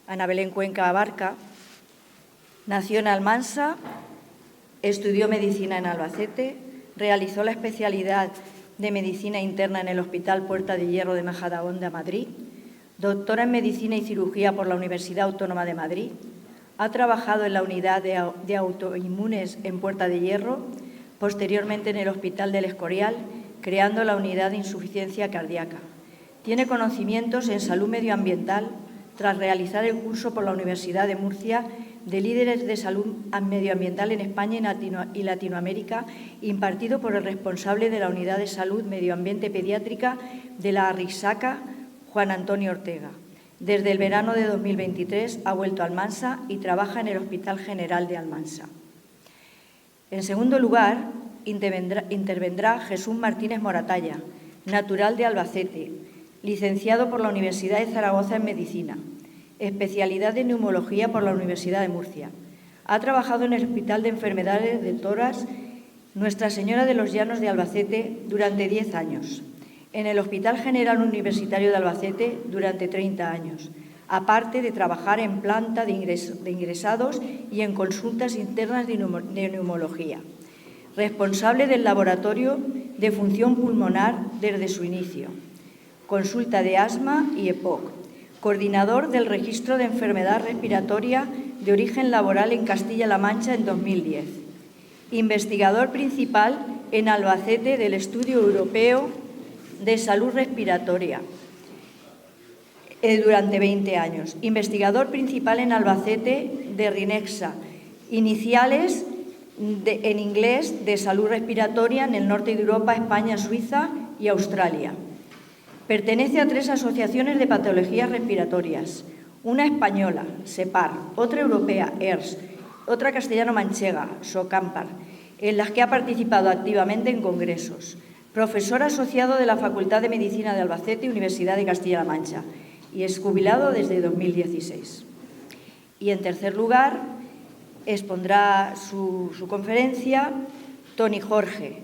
Ana Belén Cuenca Abarca. Nació en Almansa, estudió medicina en Albacete, realizó la especialidad de medicina interna en el Hospital Puerta de Hierro de Majadahonda, Madrid, doctora en medicina y cirugía por la Universidad Autónoma de Madrid, ha trabajado en la unidad de autoinmunes en Puerta de Hierro, posteriormente en el Hospital del Escorial, creando la unidad de insuficiencia cardíaca. Tiene conocimientos en salud medioambiental tras realizar el curso por la Universidad de Murcia de líderes de salud medioambiental en España y Latinoamérica, impartido por el responsable de la Unidad de Salud Medioambiente Pediátrica de la Arrixaca, Juan Antonio Ortega. Desde el verano de 2023 ha vuelto a Almansa y trabaja en el Hospital General de Almansa. En segundo lugar, intervendrá Jesús Martínez Moratalla, natural de Albacete, licenciado por la Universidad de Zaragoza en Medicina, especialidad de neumología por la Universidad de Murcia. Ha trabajado en el Hospital de Enfermedades de Tórax Nuestra Señora de los Llanos de Albacete durante 10 años, en el Hospital General Universitario de Albacete durante 30 años, aparte de trabajar en planta de ingresados y en consultas internas de neumología. Responsable del Laboratorio de Función Pulmonar desde su inicio. Consulta de asma y EPOC. Coordinador del Registro de Enfermedad Respiratoria de Origen Laboral en Castilla-La Mancha en 2010. Investigador principal en Albacete del Estudio Europeo de Salud Respiratoria durante 20 años. Investigador principal en Albacete de RINEXA, iniciales en inglés de salud respiratoria en el norte de Europa, España, Suiza y Australia. Pertenece a 3 asociaciones de patologías respiratorias, una española, SEPAR, otra europea, ERS, otra castellano-manchega, SOCAMPAR, en las que ha participado activamente en congresos. Profesor asociado de la Facultad de Medicina de Albacete, Universidad de Castilla-La Mancha, y es jubilado desde 2016. Y en tercer lugar, expondrá su conferencia Toni Jorge,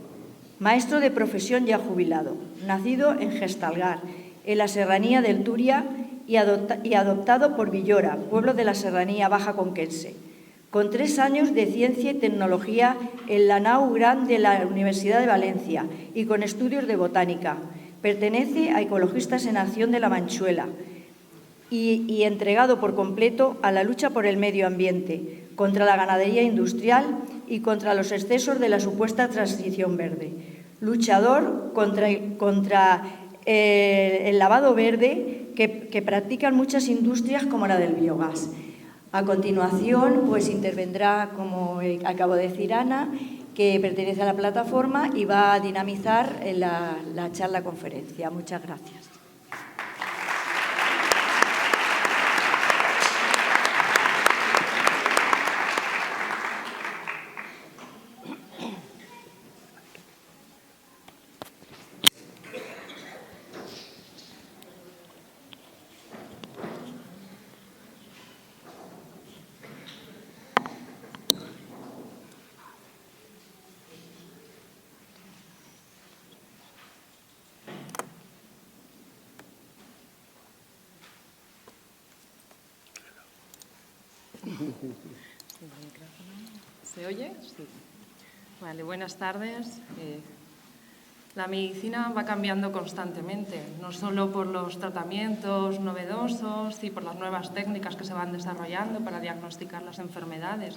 maestro de profesión ya jubilado, nacido en Gestalgar, en la serranía del Turia y adoptado por Villora, pueblo de la serranía baja conquense, con 3 años de ciencia y tecnología en la Nau Gran de la Universidad de Valencia y con estudios de botánica. Pertenece a Ecologistas en Acción de La Manchuela y entregado por completo a la lucha por el medio ambiente, contra la ganadería industrial y contra los excesos de la supuesta transición verde. Luchador contra el lavado verde que practican muchas industrias como la del biogás. A continuación, pues intervendrá, como acabo de decir, Ana, que pertenece a la plataforma y va a dinamizar la charla-conferencia. Muchas gracias. ¿Se oye? Sí. Vale, buenas tardes. La medicina va cambiando constantemente, no solo por los tratamientos novedosos y por las nuevas técnicas que se van desarrollando para diagnosticar las enfermedades,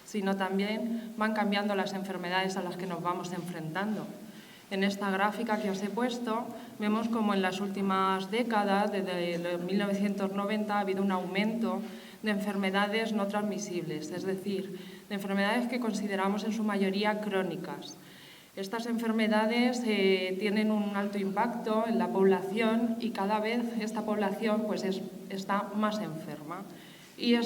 sino también van cambiando las enfermedades a las que nos vamos enfrentando. En esta gráfica que os he puesto, vemos como en las últimas décadas, desde 1990, ha habido un aumento de enfermedades no transmisibles, es decir, de enfermedades que consideramos en su mayoría crónicas. Estas enfermedades tienen un alto impacto en la población y cada vez esta población pues, está más enferma. Y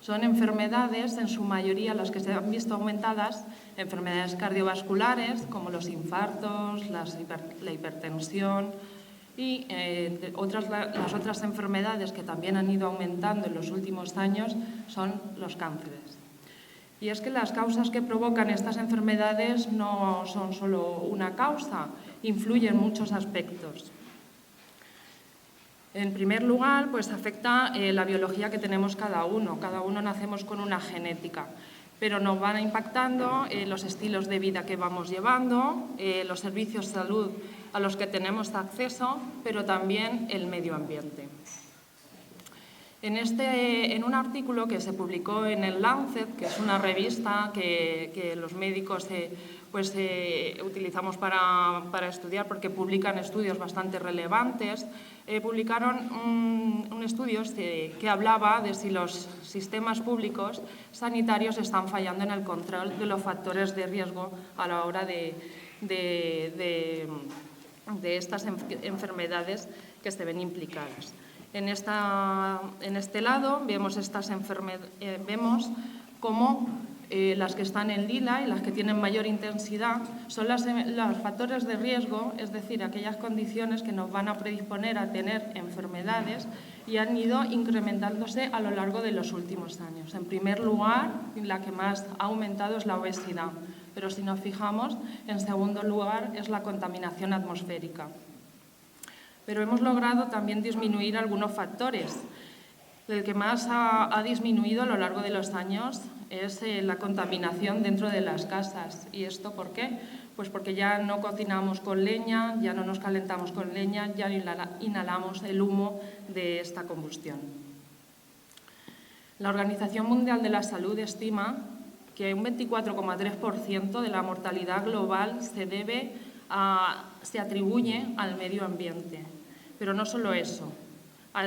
son enfermedades, en su mayoría, las que se han visto aumentadas, enfermedades cardiovasculares, como los infartos, la hipertensión y las otras enfermedades que también han ido aumentando en los últimos años son los cánceres. Y es que las causas que provocan estas enfermedades no son solo una causa, influyen muchos aspectos. En primer lugar, pues afecta la biología que tenemos cada uno. Cada uno nacemos con una genética, pero nos van impactando los estilos de vida que vamos llevando, los servicios de salud a los que tenemos acceso, pero también el medio ambiente. En un artículo que se publicó en el Lancet, que es una revista que los médicos utilizamos para estudiar porque publican estudios bastante relevantes, publicaron un estudio que hablaba de si los sistemas públicos sanitarios están fallando en el control de los factores de riesgo a la hora de estas enfermedades que se ven implicadas. En este lado vemos cómo las que están en lila y las que tienen mayor intensidad son los factores de riesgo, es decir, aquellas condiciones que nos van a predisponer a tener enfermedades y han ido incrementándose a lo largo de los últimos años. En primer lugar, la que más ha aumentado es la obesidad, pero si nos fijamos, en segundo lugar es la contaminación atmosférica. Pero hemos logrado también disminuir algunos factores. El que más ha disminuido a lo largo de los años es la contaminación dentro de las casas. ¿Y esto por qué? Pues porque ya no cocinamos con leña, ya no nos calentamos con leña, ya inhalamos el humo de esta combustión. La Organización Mundial de la Salud estima que un 24,3% de la mortalidad global se atribuye al medio ambiente. Pero no solo eso,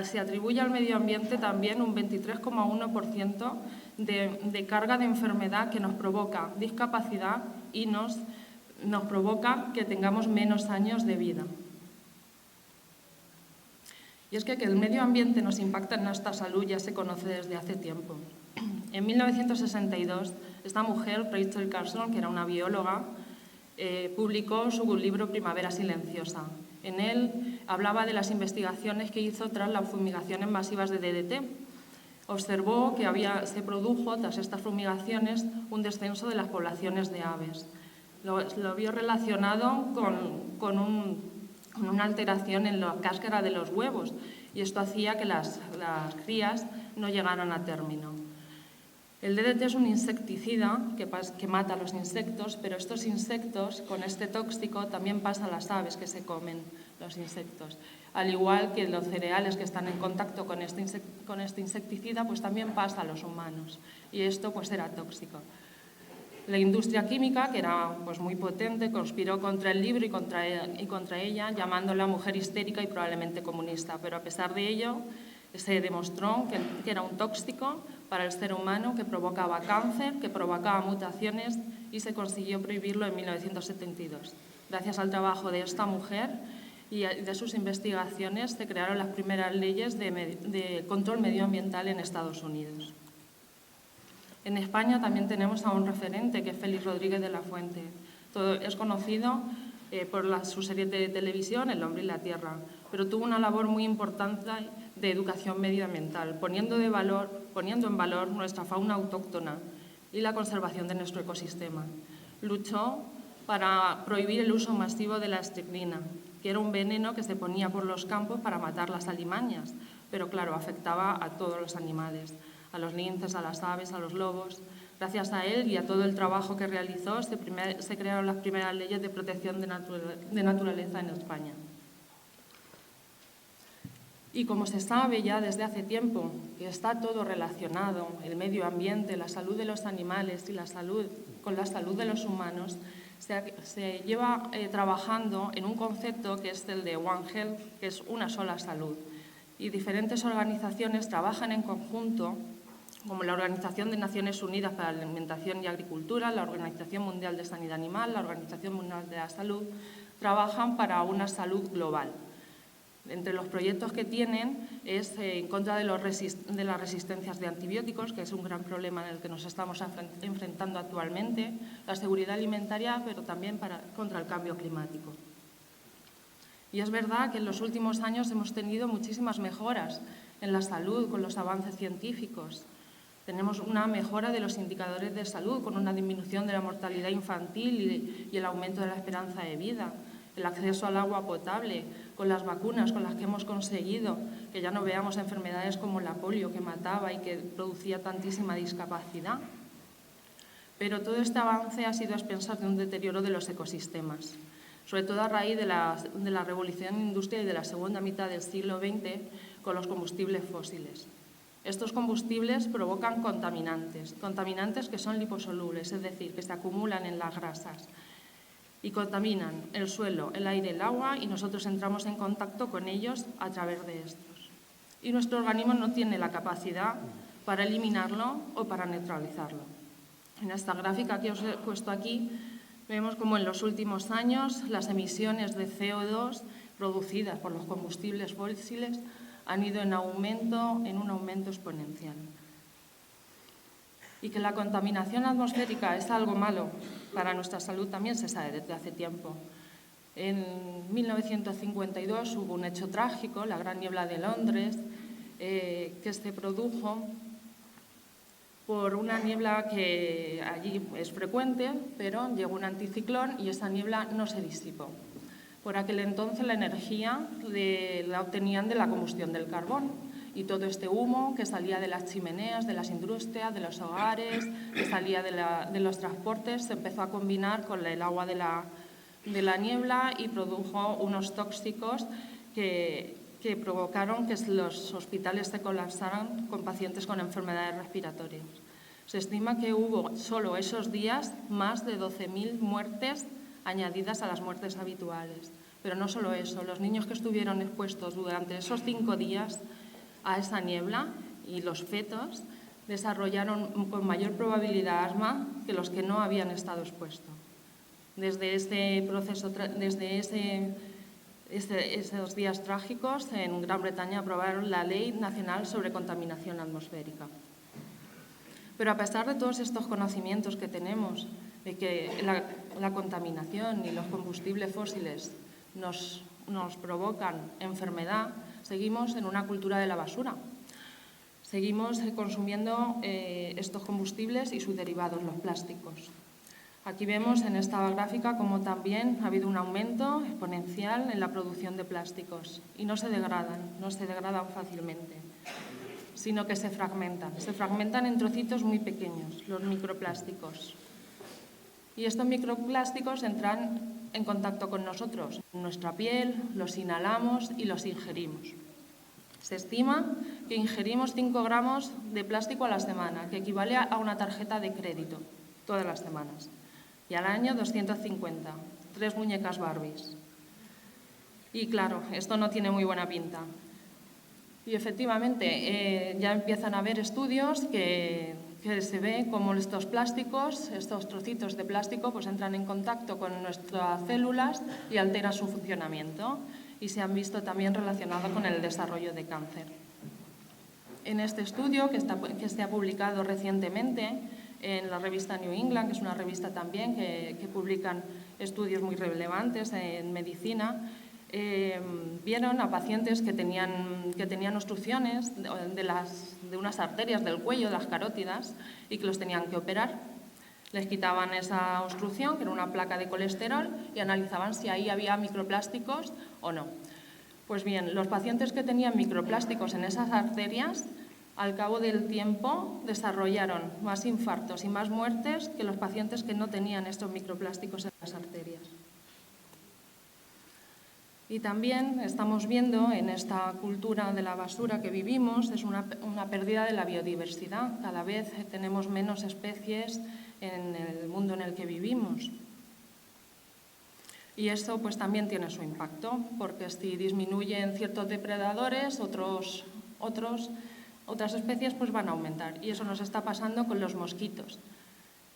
se atribuye al medio ambiente también un 23,1% de carga de enfermedad que nos provoca discapacidad y nos provoca que tengamos menos años de vida. Y es que el medio ambiente nos impacta en nuestra salud ya se conoce desde hace tiempo. En 1962, esta mujer, Rachel Carson, que era una bióloga, publicó su libro Primavera Silenciosa. En él hablaba de las investigaciones que hizo tras las fumigaciones masivas de DDT. Observó que se produjo, tras estas fumigaciones, un descenso de las poblaciones de aves. Lo vio relacionado con una alteración en la cáscara de los huevos y esto hacía que las crías no llegaran a término. El DDT es un insecticida que mata a los insectos, pero estos insectos, con este tóxico, también pasa a las aves que se comen los insectos. Al igual que los cereales que están en contacto con este insecticida, pues también pasa a los humanos. Y esto pues era tóxico. La industria química, que era pues muy potente, conspiró contra el libro y contra ella, llamándola mujer histérica y probablemente comunista. Pero a pesar de ello, se demostró que era un tóxico para el ser humano, que provocaba cáncer, que provocaba mutaciones y se consiguió prohibirlo en 1972. Gracias al trabajo de esta mujer y de sus investigaciones se crearon las primeras leyes de control medioambiental en Estados Unidos. En España también tenemos a un referente, que es Félix Rodríguez de la Fuente. Es conocido por su serie de televisión El hombre y la tierra, pero tuvo una labor muy importante de educación medioambiental, poniendo en valor nuestra fauna autóctona y la conservación de nuestro ecosistema. Luchó para prohibir el uso masivo de la estricnina, que era un veneno que se ponía por los campos para matar las alimañas, pero claro, afectaba a todos los animales, a los linces, a las aves, a los lobos. Gracias a él y a todo el trabajo que realizó, se crearon las primeras leyes de protección de naturaleza en España. Y como se sabe ya desde hace tiempo que está todo relacionado, el medio ambiente, la salud de los animales y con la salud de los humanos, se lleva trabajando en un concepto que es el de One Health, que es una sola salud. Y diferentes organizaciones trabajan en conjunto, como la Organización de Naciones Unidas para la Alimentación y Agricultura, la Organización Mundial de Sanidad Animal, la Organización Mundial de la Salud, trabajan para una salud global. Entre los proyectos que tienen es en contra de las resistencias de antibióticos, que es un gran problema en el que nos estamos enfrentando actualmente, la seguridad alimentaria, pero también contra el cambio climático. Y es verdad que en los últimos años hemos tenido muchísimas mejoras en la salud con los avances científicos. Tenemos una mejora de los indicadores de salud con una disminución de la mortalidad infantil y el aumento de la esperanza de vida, el acceso al agua potable, con las vacunas con las que hemos conseguido que ya no veamos enfermedades como la polio, que mataba y que producía tantísima discapacidad. Pero todo este avance ha sido a expensas de un deterioro de los ecosistemas, sobre todo a raíz de la revolución industrial y de la segunda mitad del siglo XX con los combustibles fósiles. Estos combustibles provocan contaminantes que son liposolubles, es decir, que se acumulan en las grasas y contaminan el suelo, el aire, el agua, y nosotros entramos en contacto con ellos a través de estos. Y nuestro organismo no tiene la capacidad para eliminarlo o para neutralizarlo. En esta gráfica que os he puesto aquí, vemos como en los últimos años las emisiones de CO2 producidas por los combustibles fósiles han ido en un aumento exponencial. Y que la contaminación atmosférica es algo malo para nuestra salud también se sabe desde hace tiempo. En 1952 hubo un hecho trágico, la Gran Niebla de Londres, que se produjo por una niebla que allí es frecuente, pero llegó un anticiclón y esa niebla no se disipó. Por aquel entonces la energía la obtenían de la combustión del carbón. Y todo este humo que salía de las chimeneas, de las industrias, de los hogares, que salía de los transportes, se empezó a combinar con el agua de la niebla y produjo unos tóxicos que provocaron que los hospitales se colapsaran con pacientes con enfermedades respiratorias. Se estima que hubo solo esos días más de 12.000 muertes añadidas a las muertes habituales. Pero no solo eso, los niños que estuvieron expuestos durante esos 5 días a esa niebla y los fetos desarrollaron con mayor probabilidad asma que los que no habían estado expuestos. Desde este proceso, esos días trágicos, en Gran Bretaña aprobaron la Ley Nacional sobre Contaminación Atmosférica. Pero a pesar de todos estos conocimientos que tenemos de que la contaminación y los combustibles fósiles nos provocan enfermedad, seguimos en una cultura de la basura. Seguimos consumiendo estos combustibles y sus derivados, los plásticos. Aquí vemos en esta gráfica cómo también ha habido un aumento exponencial en la producción de plásticos y no se degradan fácilmente, sino que se fragmentan en trocitos muy pequeños, los microplásticos. Y estos microplásticos entran en contacto con nosotros, en nuestra piel, los inhalamos y los ingerimos. Se estima que ingerimos 5 gramos de plástico a la semana, que equivale a una tarjeta de crédito todas las semanas. Y al año 250, 3 muñecas Barbies. Y claro, esto no tiene muy buena pinta. Y efectivamente, ya empiezan a haber estudios que se ve cómo estos plásticos, estos trocitos de plástico, pues entran en contacto con nuestras células y alteran su funcionamiento. Y se han visto también relacionados con el desarrollo de cáncer. En este estudio, que se ha publicado recientemente en la revista New England, que es una revista también que publican estudios muy relevantes en medicina, vieron a pacientes que tenían obstrucciones de unas arterias del cuello, de las carótidas, y que los tenían que operar. Les quitaban esa obstrucción, que era una placa de colesterol, y analizaban si ahí había microplásticos o no. Pues bien, los pacientes que tenían microplásticos en esas arterias, al cabo del tiempo desarrollaron más infartos y más muertes que los pacientes que no tenían estos microplásticos en las arterias. Y también estamos viendo en esta cultura de la basura que vivimos, es una pérdida de la biodiversidad. Cada vez tenemos menos especies en el mundo en el que vivimos. Y eso pues también tiene su impacto, porque si disminuyen ciertos depredadores, otras especies pues van a aumentar. Y eso nos está pasando con los mosquitos.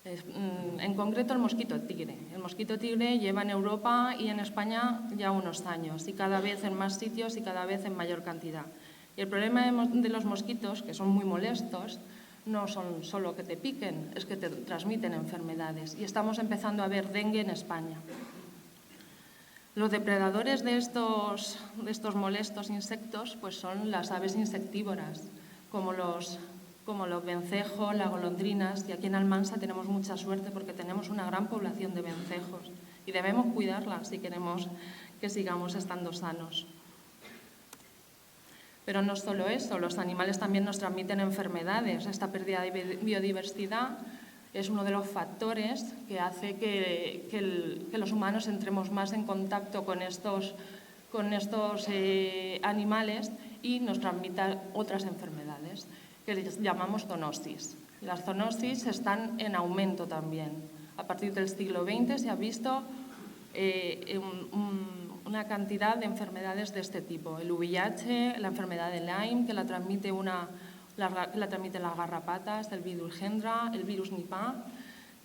En concreto el mosquito tigre. El mosquito tigre lleva en Europa y en España ya unos años, y cada vez en más sitios y cada vez en mayor cantidad. Y el problema de los mosquitos, que son muy molestos, no son solo que te piquen, es que te transmiten enfermedades. Y estamos empezando a ver dengue en España. Los depredadores de estos molestos insectos pues son las aves insectívoras, como los vencejos, las golondrinas, y aquí en Almansa tenemos mucha suerte porque tenemos una gran población de vencejos y debemos cuidarlas si queremos que sigamos estando sanos. Pero no solo eso, los animales también nos transmiten enfermedades. Esta pérdida de biodiversidad es uno de los factores que hace que los humanos entremos más en contacto con estos animales y nos transmitan otras enfermedades, que les llamamos zoonosis. Las zoonosis están en aumento también. A partir del siglo XX se ha visto una cantidad de enfermedades de este tipo. El VIH, la enfermedad de Lyme, que la transmiten las garrapatas, el virus Hendra, el virus Nipah,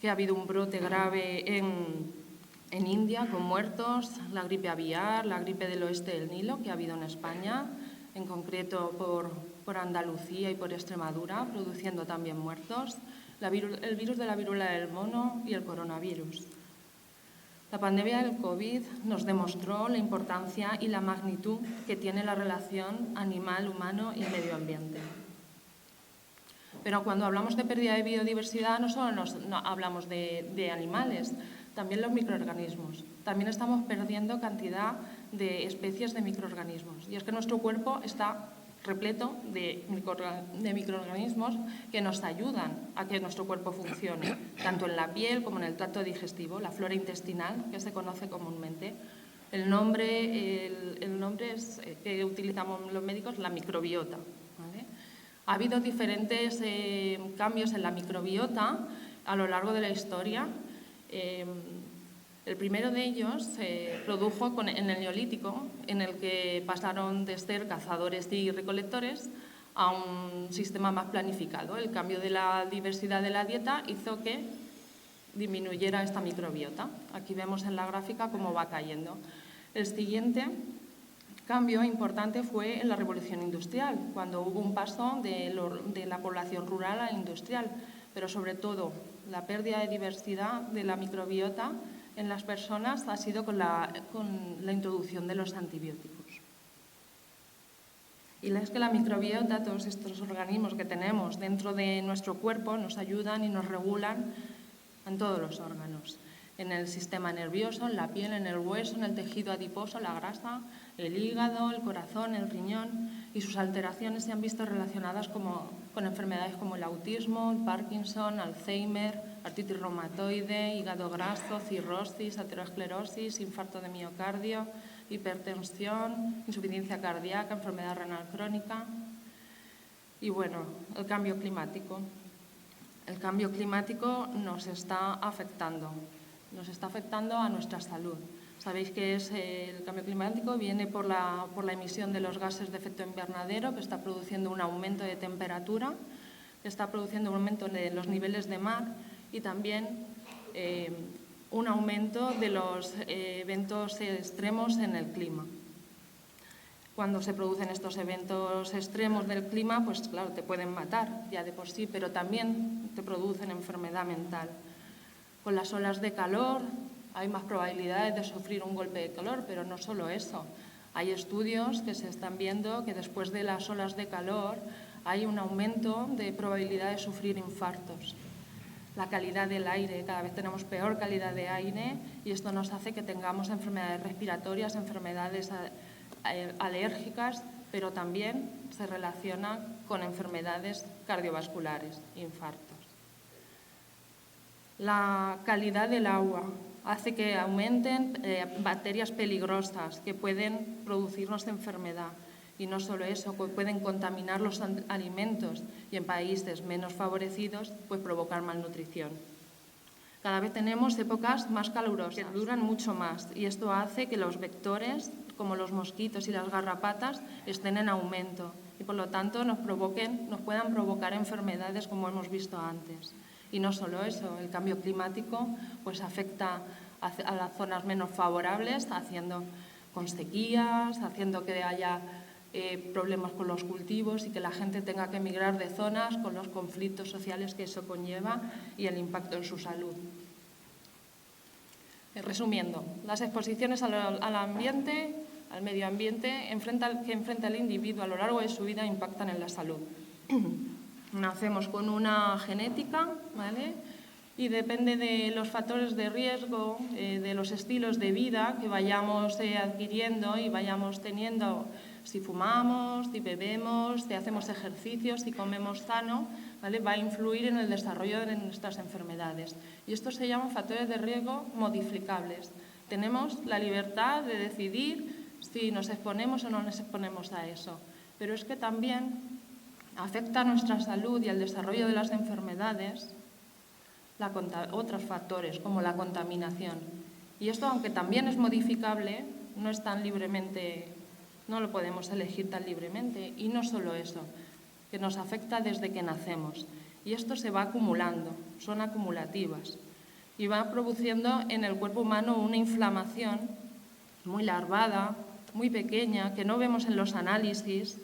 que ha habido un brote grave en India con muertos, la gripe aviar, la gripe del oeste del Nilo, que ha habido en España, en concreto por Andalucía y por Extremadura, produciendo también muertos, el virus de la viruela del mono y el coronavirus. La pandemia del COVID nos demostró la importancia y la magnitud que tiene la relación animal-humano y medio ambiente. Pero cuando hablamos de pérdida de biodiversidad no solo hablamos de animales, también los microorganismos. También estamos perdiendo cantidad de especies de microorganismos. Y es que nuestro cuerpo está repleto de microorganismos que nos ayudan a que nuestro cuerpo funcione, tanto en la piel como en el tracto digestivo, la flora intestinal, que se conoce comúnmente. El nombre que utilizamos los médicos, la microbiota. ¿Vale? Ha habido diferentes cambios en la microbiota a lo largo de la historia. El primero de ellos se produjo en el Neolítico, en el que pasaron de ser cazadores y recolectores a un sistema más planificado. El cambio de la diversidad de la dieta hizo que disminuyera esta microbiota. Aquí vemos en la gráfica cómo va cayendo. El siguiente cambio importante fue en la Revolución Industrial, cuando hubo un paso de la población rural a la industrial, pero sobre todo la pérdida de diversidad de la microbiota en las personas ha sido con la introducción de los antibióticos. Y es que la microbiota, todos estos organismos que tenemos dentro de nuestro cuerpo, nos ayudan y nos regulan en todos los órganos. En el sistema nervioso, en la piel, en el hueso, en el tejido adiposo, la grasa, el hígado, el corazón, el riñón, y sus alteraciones se han visto relacionadas con enfermedades como el autismo, el Parkinson, Alzheimer, artritis reumatoide, hígado graso, cirrosis, aterosclerosis, infarto de miocardio, hipertensión, insuficiencia cardíaca, enfermedad renal crónica. Y bueno, el cambio climático. El cambio climático nos está afectando a nuestra salud. Sabéis que el cambio climático viene por la emisión de los gases de efecto invernadero, que está produciendo un aumento de temperatura, que está produciendo un aumento de los niveles de mar y también un aumento de los eventos extremos en el clima. Cuando se producen estos eventos extremos del clima, pues claro, te pueden matar ya de por sí, pero también te producen enfermedad mental. Con las olas de calor hay más probabilidades de sufrir un golpe de calor, pero no solo eso. Hay estudios que se están viendo que después de las olas de calor hay un aumento de probabilidad de sufrir infartos. La calidad del aire, cada vez tenemos peor calidad de aire y esto nos hace que tengamos enfermedades respiratorias, enfermedades alérgicas, pero también se relaciona con enfermedades cardiovasculares, infartos. La calidad del agua hace que aumenten bacterias peligrosas que pueden producirnos enfermedad. Y no solo eso, pues pueden contaminar los alimentos y en países menos favorecidos pues provocar malnutrición. Cada vez tenemos épocas más calurosas, que duran mucho más, y esto hace que los vectores, como los mosquitos y las garrapatas, estén en aumento y por lo tanto nos puedan provocar enfermedades como hemos visto antes. Y no solo eso, el cambio climático pues afecta a las zonas menos favorables, con sequías, haciendo que haya problemas con los cultivos y que la gente tenga que emigrar de zonas con los conflictos sociales que eso conlleva y el impacto en su salud. Resumiendo, las exposiciones al ambiente, al medio ambiente que enfrenta el individuo a lo largo de su vida impactan en la salud. Nacemos con una genética, ¿vale? Y depende de los factores de riesgo, de los estilos de vida que vayamos adquiriendo y vayamos teniendo si fumamos, si bebemos, si hacemos ejercicios, si comemos sano, ¿vale? Va a influir en el desarrollo de nuestras enfermedades. Y estos se llaman factores de riesgo modificables. Tenemos la libertad de decidir si nos exponemos o no nos exponemos a eso. Pero es que también afecta a nuestra salud y al desarrollo de las enfermedades otros factores, como la contaminación. Y esto, aunque también es modificable, no es tan libremente, no lo podemos elegir tan libremente. Y no solo eso, que nos afecta desde que nacemos. Y esto se va acumulando, son acumulativas. Y va produciendo en el cuerpo humano una inflamación muy larvada, muy pequeña, que no vemos en los análisis,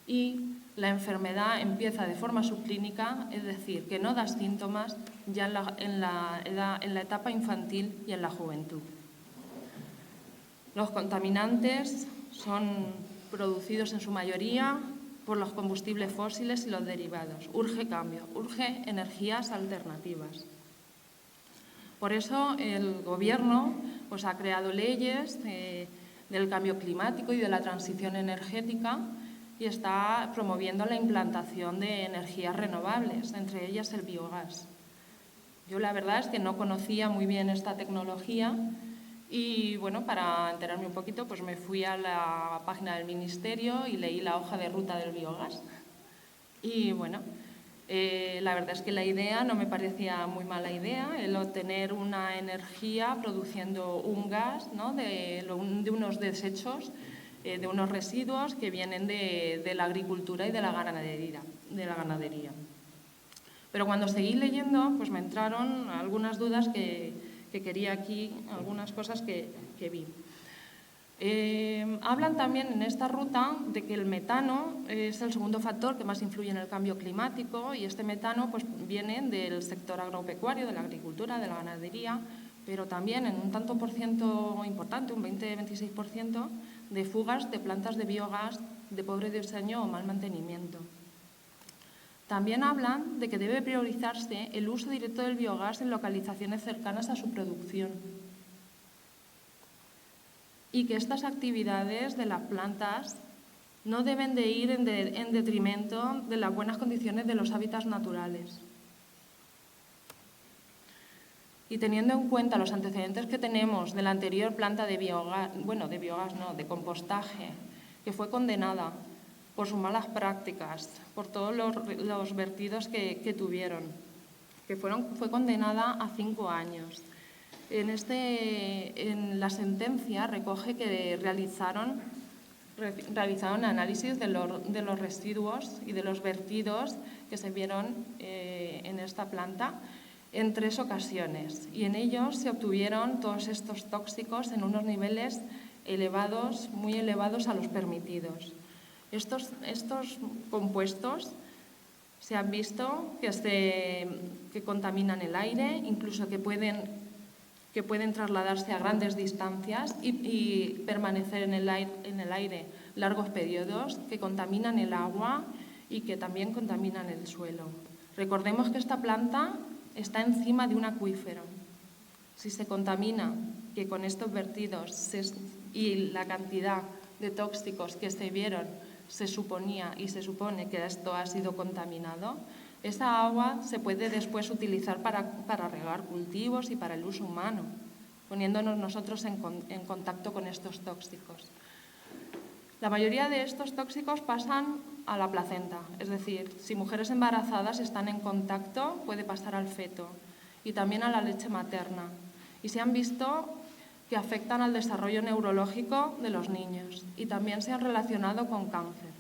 y la enfermedad empieza de forma subclínica, es decir, que no da síntomas ya en la etapa infantil y en la juventud. Los contaminantes son producidos en su mayoría por los combustibles fósiles y los derivados. Urge cambio, urge energías alternativas. Por eso el Gobierno ha creado leyes del cambio climático y de la transición energética y está promoviendo la implantación de energías renovables, entre ellas el biogás. Yo la verdad es que no conocía muy bien esta tecnología y bueno, para enterarme un poquito pues me fui a la página del Ministerio y leí la hoja de ruta del biogás. Y bueno, la verdad es que la idea no me parecía muy mala idea, el obtener una energía produciendo un gas, ¿no? de unos desechos, de unos residuos que vienen de la agricultura y de la ganadería. Pero cuando seguí leyendo, pues me entraron algunas dudas que quería aquí, algunas cosas que vi. Hablan también en esta ruta de que el metano es el segundo factor que más influye en el cambio climático y este metano pues, viene del sector agropecuario, de la agricultura, de la ganadería, pero también en un tanto por ciento importante, un 20-26%, de fugas de plantas de biogás de pobre diseño o mal mantenimiento. También hablan de que debe priorizarse el uso directo del biogás en localizaciones cercanas a su producción y que estas actividades de las plantas no deben de ir en detrimento de las buenas condiciones de los hábitats naturales. Y teniendo en cuenta los antecedentes que tenemos de la anterior planta de biogás, de compostaje, que fue condenada por sus malas prácticas, por todos los vertidos que tuvieron, fue condenada a 5 años. En la sentencia recoge que realizaron análisis de los residuos y de los vertidos que se vieron en esta planta en 3 ocasiones y en ellos se obtuvieron todos estos tóxicos en unos niveles elevados, muy elevados a los permitidos. Estos compuestos se han visto que contaminan el aire, incluso que pueden trasladarse a grandes distancias y permanecer en el aire largos periodos, que contaminan el agua y que también contaminan el suelo. Recordemos que esta planta está encima de un acuífero. Si se contamina, que con estos vertidos y la cantidad de tóxicos que se vieron, se suponía y se supone que esto ha sido contaminado, esa agua se puede después utilizar para regar cultivos y para el uso humano, poniéndonos nosotros en contacto con estos tóxicos. La mayoría de estos tóxicos pasan a la placenta, es decir, si mujeres embarazadas están en contacto, puede pasar al feto y también a la leche materna. Y se han visto que afectan al desarrollo neurológico de los niños y también se han relacionado con cáncer.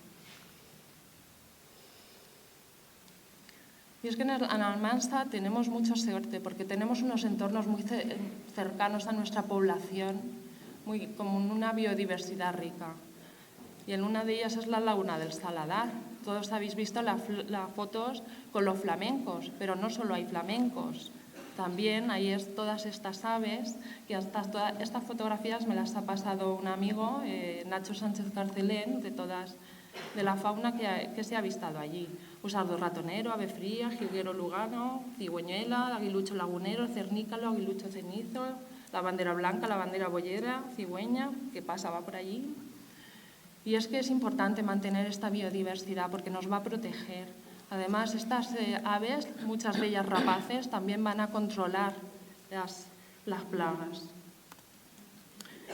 Y es que en Almansa tenemos mucha suerte porque tenemos unos entornos muy cercanos a nuestra población, con una biodiversidad rica. Y en una de ellas es la Laguna del Saladar. Todos habéis visto las fotos con los flamencos, pero no solo hay flamencos. También hay todas estas aves, que estas fotografías me las ha pasado un amigo, Nacho Sánchez Carcelén, de la fauna que se ha avistado allí. Usardo ratonero, ave fría, jilguero lugano, cigüeñuela, aguilucho lagunero, cernícalo, aguilucho cenizo, la bandera blanca, la bandera boyera, cigüeña, que pasaba por allí. Y es que es importante mantener esta biodiversidad porque nos va a proteger. Además, estas aves, muchas de ellas rapaces, también van a controlar las plagas.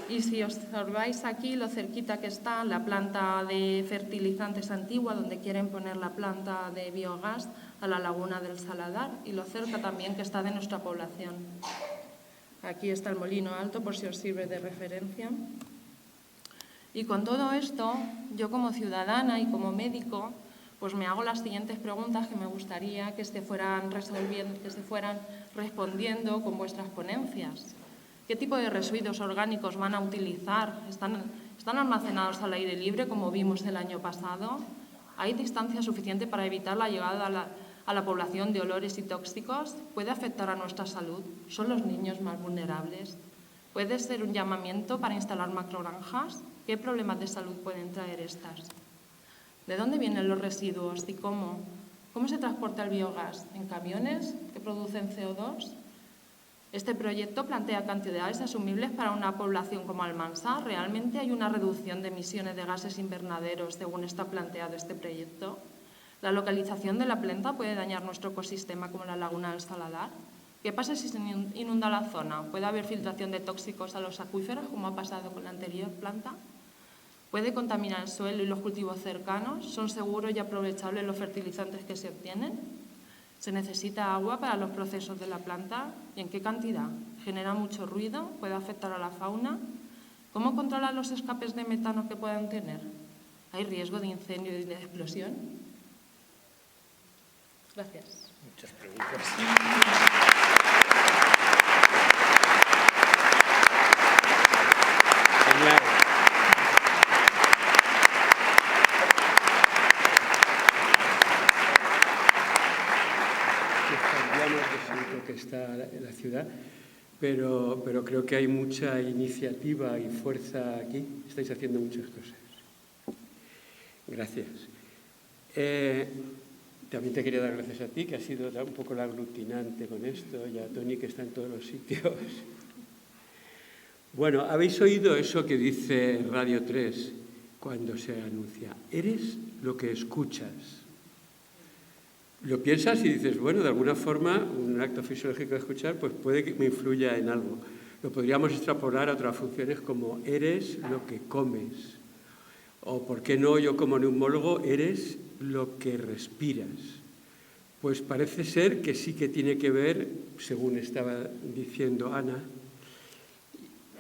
Y si observáis aquí lo cerquita que está la planta de fertilizantes antigua, donde quieren poner la planta de biogás a la laguna del Saladar, y lo cerca también que está de nuestra población. Aquí está el Molino Alto, por si os sirve de referencia. Y con todo esto, yo como ciudadana y como médico, pues me hago las siguientes preguntas que me gustaría que se fueran respondiendo con vuestras ponencias. ¿Qué tipo de residuos orgánicos van a utilizar? ¿Están almacenados al aire libre, como vimos el año pasado? ¿Hay distancia suficiente para evitar la llegada a la población de olores y tóxicos? ¿Puede afectar a nuestra salud? ¿Son los niños más vulnerables? ¿Puede ser un llamamiento para instalar macrogranjas? ¿Qué problemas de salud pueden traer estas? ¿De dónde vienen los residuos y cómo? ¿Cómo se transporta el biogás? ¿En camiones que producen CO2? Este proyecto plantea cantidades asumibles para una población como Almansa. ¿Realmente hay una reducción de emisiones de gases invernaderos según está planteado este proyecto? ¿La localización de la planta puede dañar nuestro ecosistema como la laguna del Saladar? ¿Qué pasa si se inunda la zona? ¿Puede haber filtración de tóxicos a los acuíferos como ha pasado con la anterior planta? ¿Puede contaminar el suelo y los cultivos cercanos? ¿Son seguros y aprovechables los fertilizantes que se obtienen? ¿Se necesita agua para los procesos de la planta? ¿Y en qué cantidad? ¿Genera mucho ruido? ¿Puede afectar a la fauna? ¿Cómo controlar los escapes de metano que puedan tener? ¿Hay riesgo de incendio y de explosión? Gracias. Muchas preguntas. Genial. Que está en la ciudad, pero creo que hay mucha iniciativa y fuerza aquí. Estáis haciendo muchas cosas. Gracias. También te quería dar gracias a ti, que has sido un poco la aglutinante con esto, y a Tony, que está en todos los sitios. Bueno, habéis oído eso que dice Radio 3 cuando se anuncia: eres lo que escuchas. Lo piensas y dices, bueno, de alguna forma, un acto fisiológico de escuchar, pues puede que me influya en algo. Lo podríamos extrapolar a otras funciones como eres lo que comes. O, ¿por qué no, yo como neumólogo, eres lo que respiras? Pues parece ser que sí que tiene que ver, según estaba diciendo Ana,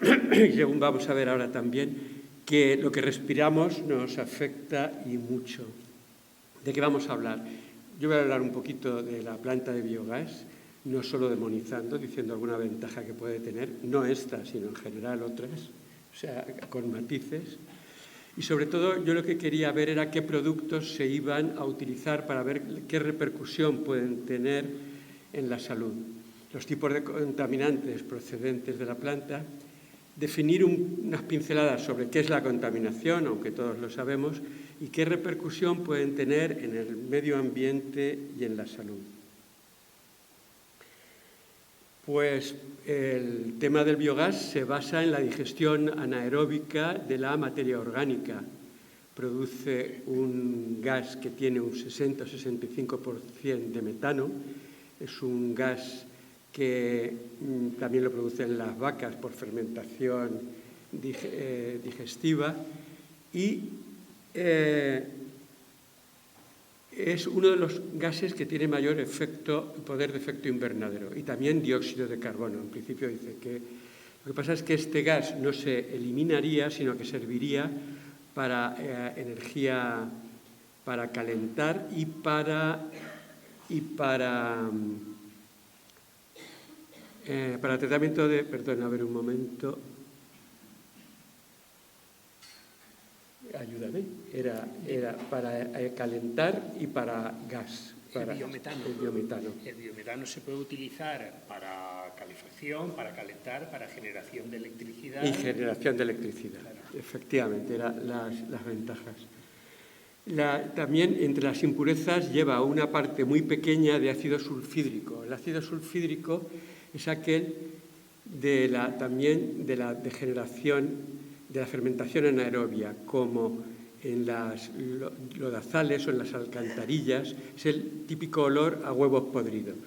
y según vamos a ver ahora también, que lo que respiramos nos afecta y mucho. ¿De qué vamos a hablar? Yo voy a hablar un poquito de la planta de biogás, no solo demonizando, diciendo alguna ventaja que puede tener, no esta, sino en general otras, o sea, con matices. Y sobre todo yo lo que quería ver era qué productos se iban a utilizar para ver qué repercusión pueden tener en la salud. Los tipos de contaminantes procedentes de la planta, definir unas pinceladas sobre qué es la contaminación, aunque todos lo sabemos, y qué repercusión pueden tener en el medio ambiente y en la salud. Pues el tema del biogás se basa en la digestión anaeróbica de la materia orgánica. Produce un gas que tiene un 60-65% de metano. Es un gas que también lo producen las vacas por fermentación digestiva y es uno de los gases que tiene mayor poder de efecto invernadero, y también dióxido de carbono. En principio dice que lo que pasa es que este gas no se eliminaría, sino que serviría para energía, para calentar y para tratamiento de... Perdón, a ver un momento. Ayúdame. Era para calentar y para gas. Para el biometano. El biometano se puede utilizar para calefacción, para calentar, para generación de electricidad. Y generación de electricidad, claro. Efectivamente, eran las ventajas. También entre las impurezas lleva una parte muy pequeña de ácido sulfídrico. El ácido sulfídrico es aquel también de la degeneración, de la fermentación anaerobia, como en las lodazales o en las alcantarillas, es el típico olor a huevos podridos,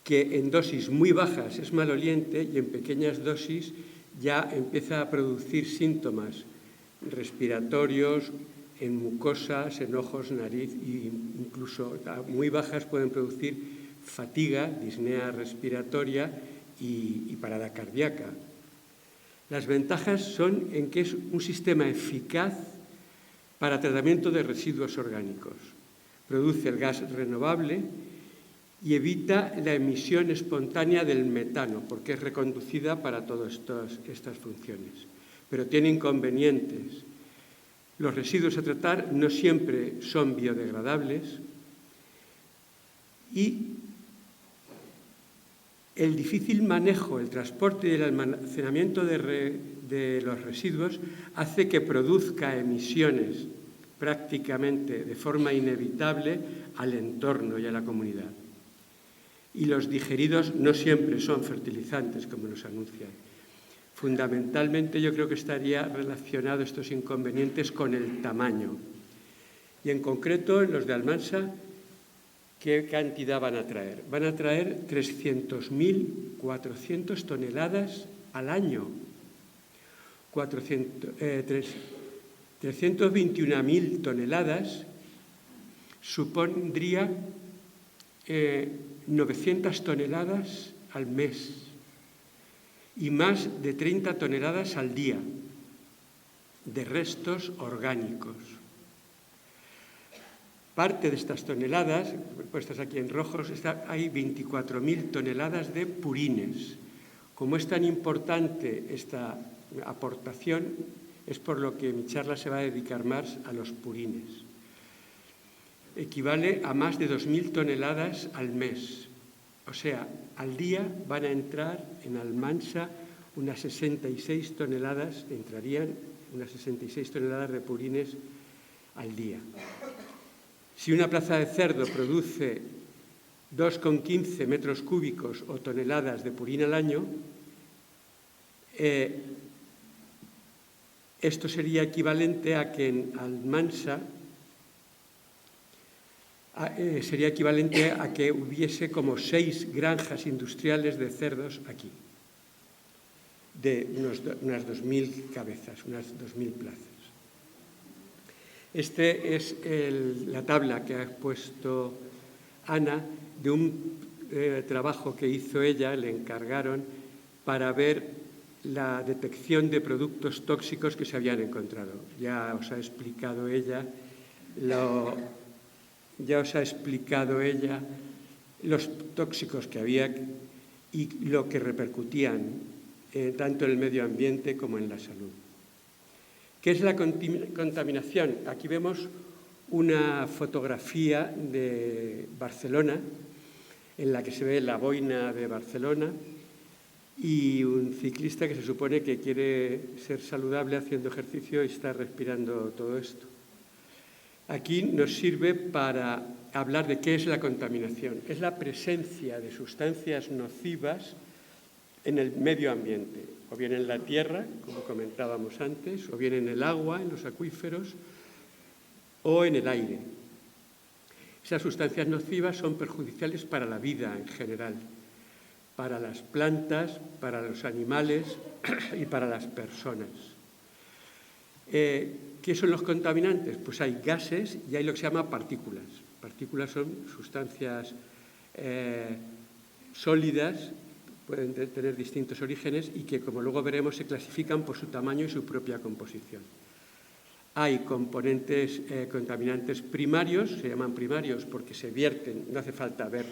que en dosis muy bajas es maloliente y en pequeñas dosis ya empieza a producir síntomas respiratorios, en mucosas, en ojos, nariz e incluso a muy bajas pueden producir fatiga, disnea respiratoria y parada cardíaca. Las ventajas son en que es un sistema eficaz para tratamiento de residuos orgánicos. Produce el gas renovable y evita la emisión espontánea del metano, porque es reconducida para todas estas funciones. Pero tiene inconvenientes. Los residuos a tratar no siempre son biodegradables y el difícil manejo, el transporte y el almacenamiento de los residuos hace que produzca emisiones prácticamente de forma inevitable al entorno y a la comunidad. Y los digeridos no siempre son fertilizantes, como nos anuncian. Fundamentalmente yo creo que estaría relacionado estos inconvenientes con el tamaño. Y en concreto, en los de Almansa, ¿qué cantidad van a traer? Van a traer 300.400 toneladas al año. 321.000 toneladas supondría 900 toneladas al mes y más de 30 toneladas al día de restos orgánicos. Parte de estas toneladas, puestas aquí en rojos, hay 24.000 toneladas de purines. Como es tan importante esta aportación, es por lo que mi charla se va a dedicar más a los purines. Equivale a más de 2.000 toneladas al mes. O sea, al día van a entrar en Almansa unas 66 toneladas, entrarían unas 66 toneladas de purines al día. Si una plaza de cerdo produce 2,15 metros cúbicos o toneladas de purín al año, esto sería equivalente a que en Almansa sería equivalente a que hubiese como 6 granjas industriales de cerdos aquí, de unas 2.000 cabezas, unas 2.000 plazas. Este es la tabla que ha puesto Ana de un trabajo que hizo ella, le encargaron para ver la detección de productos tóxicos que se habían encontrado. Ya os ha explicado ella los tóxicos que había y lo que repercutían tanto en el medio ambiente como en la salud. ¿Qué es la contaminación? Aquí vemos una fotografía de Barcelona en la que se ve la boina de Barcelona y un ciclista que se supone que quiere ser saludable haciendo ejercicio y está respirando todo esto. Aquí nos sirve para hablar de qué es la contaminación. Es la presencia de sustancias nocivas en el medio ambiente, o bien en la tierra, como comentábamos antes, o bien en el agua, en los acuíferos, o en el aire. Esas sustancias nocivas son perjudiciales para la vida en general, para las plantas, para los animales y para las personas. ¿Qué son los contaminantes? Pues hay gases y hay lo que se llama partículas. Partículas son sustancias sólidas, pueden tener distintos orígenes y que, como luego veremos, se clasifican por su tamaño y su propia composición. Hay componentes contaminantes primarios, se llaman primarios porque se vierten, no hace falta ver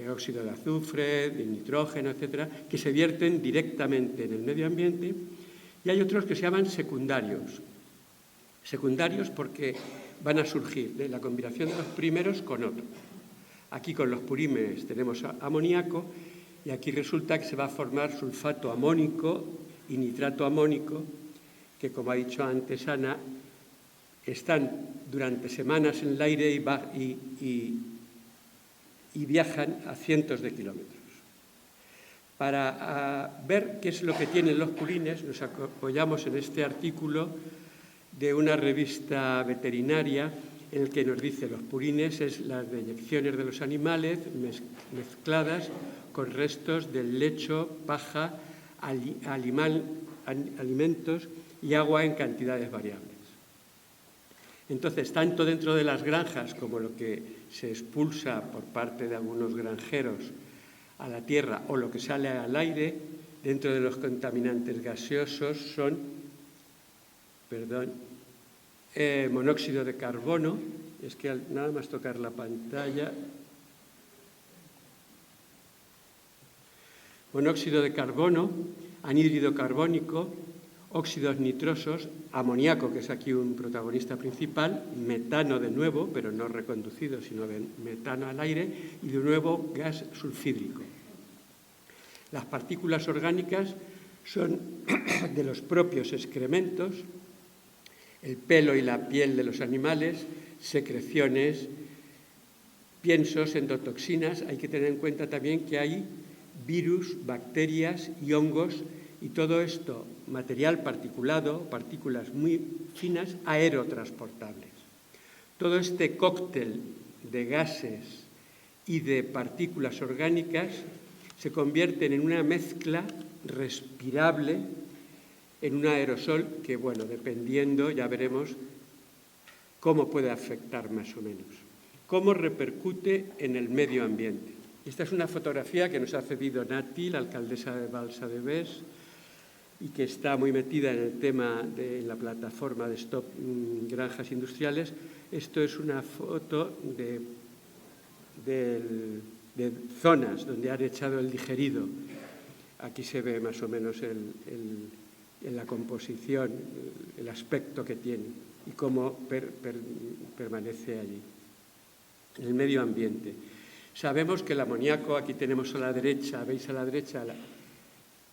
óxido de azufre, de nitrógeno, etcétera, que se vierten directamente en el medio ambiente, y hay otros que se llaman secundarios. Secundarios porque van a surgir de la combinación de los primeros con otros. Aquí con los purines tenemos amoníaco y aquí resulta que se va a formar sulfato amónico y nitrato amónico, que, como ha dicho antes Ana, están durante semanas en el aire y viajan a cientos de kilómetros. Para ver qué es lo que tienen los purines, nos apoyamos en este artículo de una revista veterinaria en el que nos dice los purines es las deyecciones de los animales mezcladas con restos del lecho, paja, alimentos y agua en cantidades variables. Entonces, tanto dentro de las granjas como lo que se expulsa por parte de algunos granjeros a la tierra o lo que sale al aire, dentro de los contaminantes gaseosos son monóxido de carbono, es que nada más tocar la pantalla, monóxido de carbono, anhídrido carbónico, óxidos nitrosos, amoníaco, que es aquí un protagonista principal, metano de nuevo, pero no reconducido, sino de metano al aire, y de nuevo gas sulfídrico. Las partículas orgánicas son de los propios excrementos, el pelo y la piel de los animales, secreciones, piensos, endotoxinas. Hay que tener en cuenta también que hay virus, bacterias y hongos, y todo esto, material particulado, partículas muy finas, aerotransportables. Todo este cóctel de gases y de partículas orgánicas se convierten en una mezcla respirable, en un aerosol que, bueno, dependiendo, ya veremos cómo puede afectar más o menos. Cómo repercute en el medio ambiente. Esta es una fotografía que nos ha cedido Nati, la alcaldesa de Balsa de Bes, y que está muy metida en el tema de la plataforma de Stop Granjas Industriales. Esto es una foto de zonas donde han echado el digerido. Aquí se ve más o menos en la composición, el aspecto que tiene y cómo permanece allí. En el medio ambiente. Sabemos que el amoníaco, aquí tenemos a la derecha, veis a la derecha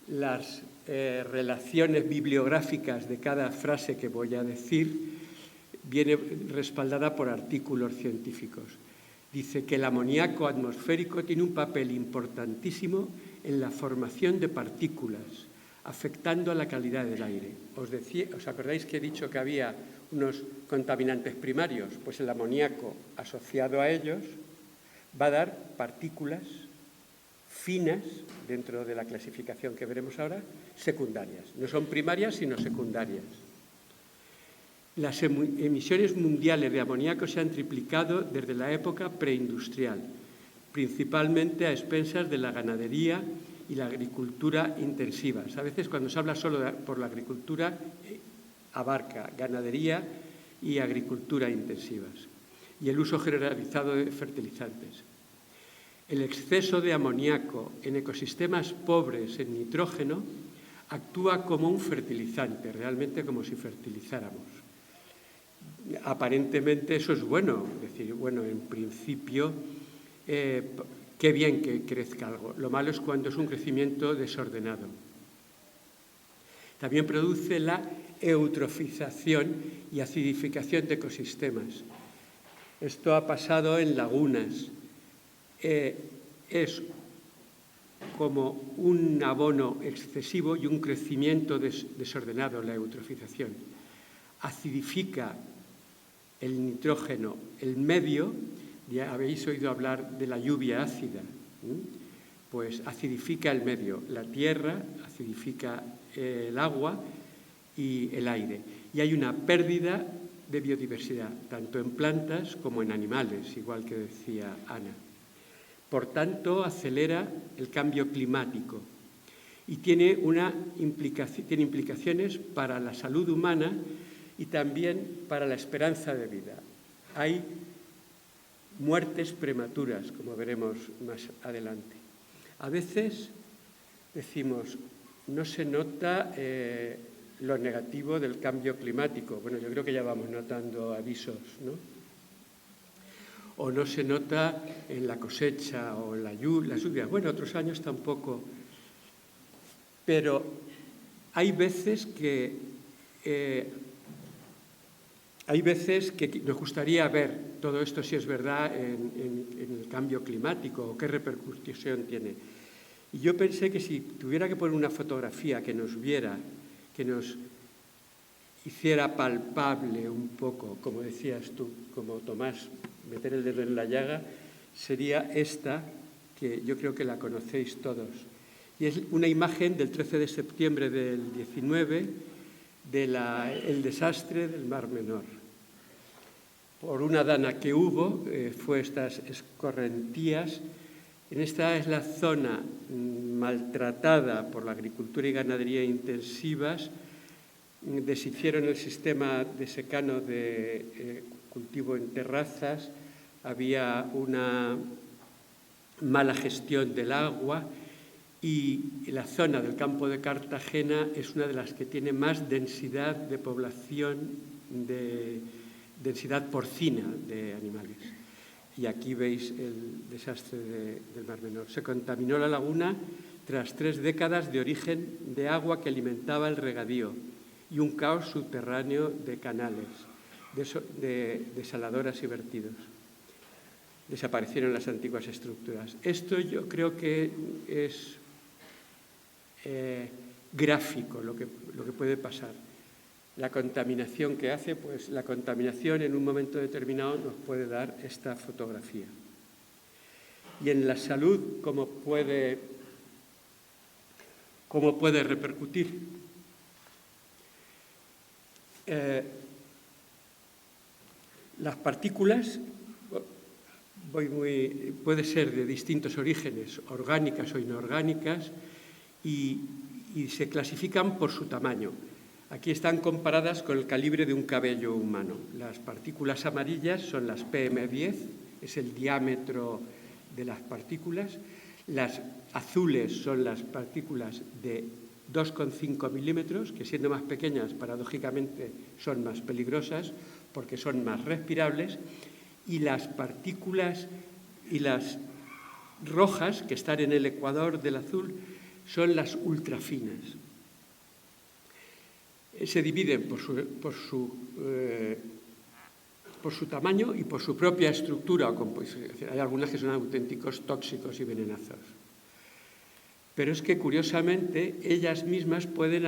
las relaciones bibliográficas de cada frase que voy a decir, viene respaldada por artículos científicos. Dice que el amoníaco atmosférico tiene un papel importantísimo en la formación de partículas, afectando a la calidad del aire. ¿Os acordáis que he dicho que había unos contaminantes primarios? Pues el amoníaco asociado a ellos va a dar partículas finas, dentro de la clasificación que veremos ahora, secundarias. No son primarias, sino secundarias. Las emisiones mundiales de amoníaco se han triplicado desde la época preindustrial, principalmente a expensas de la ganadería y la agricultura intensivas. A veces cuando se habla solo por la agricultura, abarca ganadería y agricultura intensivas, y el uso generalizado de fertilizantes. El exceso de amoníaco en ecosistemas pobres en nitrógeno actúa como un fertilizante, realmente como si fertilizáramos. Aparentemente eso es bueno, es decir, bueno, en principio, qué bien que crezca algo. Lo malo es cuando es un crecimiento desordenado. También produce la eutrofización y acidificación de ecosistemas. Esto ha pasado en lagunas. Es como un abono excesivo y un crecimiento desordenado, la eutrofización. Acidifica el nitrógeno, el medio, ya habéis oído hablar de la lluvia ácida, pues acidifica el medio, la tierra, acidifica el agua y el aire. Y hay una pérdida de biodiversidad, tanto en plantas como en animales, igual que decía Ana. Por tanto, acelera el cambio climático y tiene implicaciones para la salud humana y también para la esperanza de vida. Hay muertes prematuras, como veremos más adelante. A veces decimos, no se nota lo negativo del cambio climático. Bueno, yo creo que ya vamos notando avisos, ¿no? O no se nota en la cosecha o en las lluvias. Bueno, otros años tampoco. Pero hay veces que nos gustaría ver todo esto, si es verdad, en el cambio climático o qué repercusión tiene. Y yo pensé que si tuviera que poner una fotografía que nos viera, que nos hiciera palpable un poco, como decías tú, como Tomás, meter el dedo en la llaga, sería esta, que yo creo que la conocéis todos. Y es una imagen del 13 de septiembre del 19 del desastre del Mar Menor. Por una dana que hubo, fue estas escorrentías. Esta es la zona maltratada por la agricultura y ganadería intensivas. Deshicieron el sistema de secano de cultivo en terrazas, había una mala gestión del agua y la zona del campo de Cartagena es una de las que tiene más densidad de población, densidad porcina de animales. Y aquí veis el desastre del Mar Menor. Se contaminó la laguna tras 3 décadas de origen de agua que alimentaba el regadío y un caos subterráneo de canales, de desaladoras y vertidos. Desaparecieron las antiguas estructuras. Esto yo creo que es gráfico lo que puede pasar. La contaminación que hace, pues la contaminación en un momento determinado nos puede dar esta fotografía. Y en la salud, ¿cómo puede repercutir? Las partículas puede ser de distintos orígenes, orgánicas o inorgánicas, y se clasifican por su tamaño. Aquí están comparadas con el calibre de un cabello humano. Las partículas amarillas son las PM10, es el diámetro de las partículas. Las azules son las partículas de 2,5 milímetros, que siendo más pequeñas, paradójicamente, son más peligrosas porque son más respirables. Y las partículas y las rojas, que están en el ecuador del azul, son las ultrafinas. Se dividen por su tamaño y por su propia estructura o composición. Hay algunas que son auténticos tóxicos y venenosos. Pero es que, curiosamente, ellas mismas pueden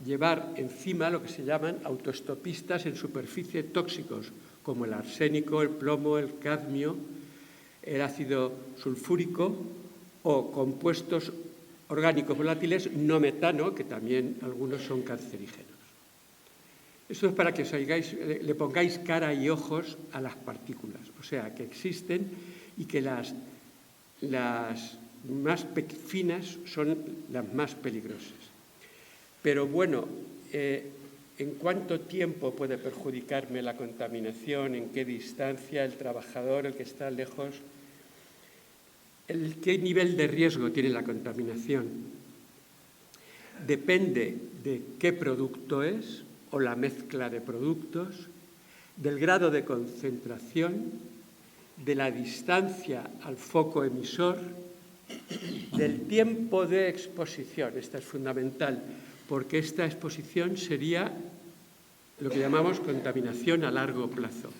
llevar encima lo que se llaman autoestopistas en superficie tóxicos, como el arsénico, el plomo, el cadmio, el ácido sulfúrico o compuestos orgánicos volátiles no metano, que también algunos son cancerígenos. Esto es para que le pongáis cara y ojos a las partículas, o sea, que existen y que las más finas son las más peligrosas. Pero bueno, ¿en cuánto tiempo puede perjudicarme la contaminación? ¿En qué distancia? El trabajador, el que está lejos. ¿Qué nivel de riesgo tiene la contaminación? Depende de qué producto es o la mezcla de productos, del grado de concentración, de la distancia al foco emisor, del tiempo de exposición. Esta es fundamental, porque esta exposición sería lo que llamamos contaminación a largo plazo.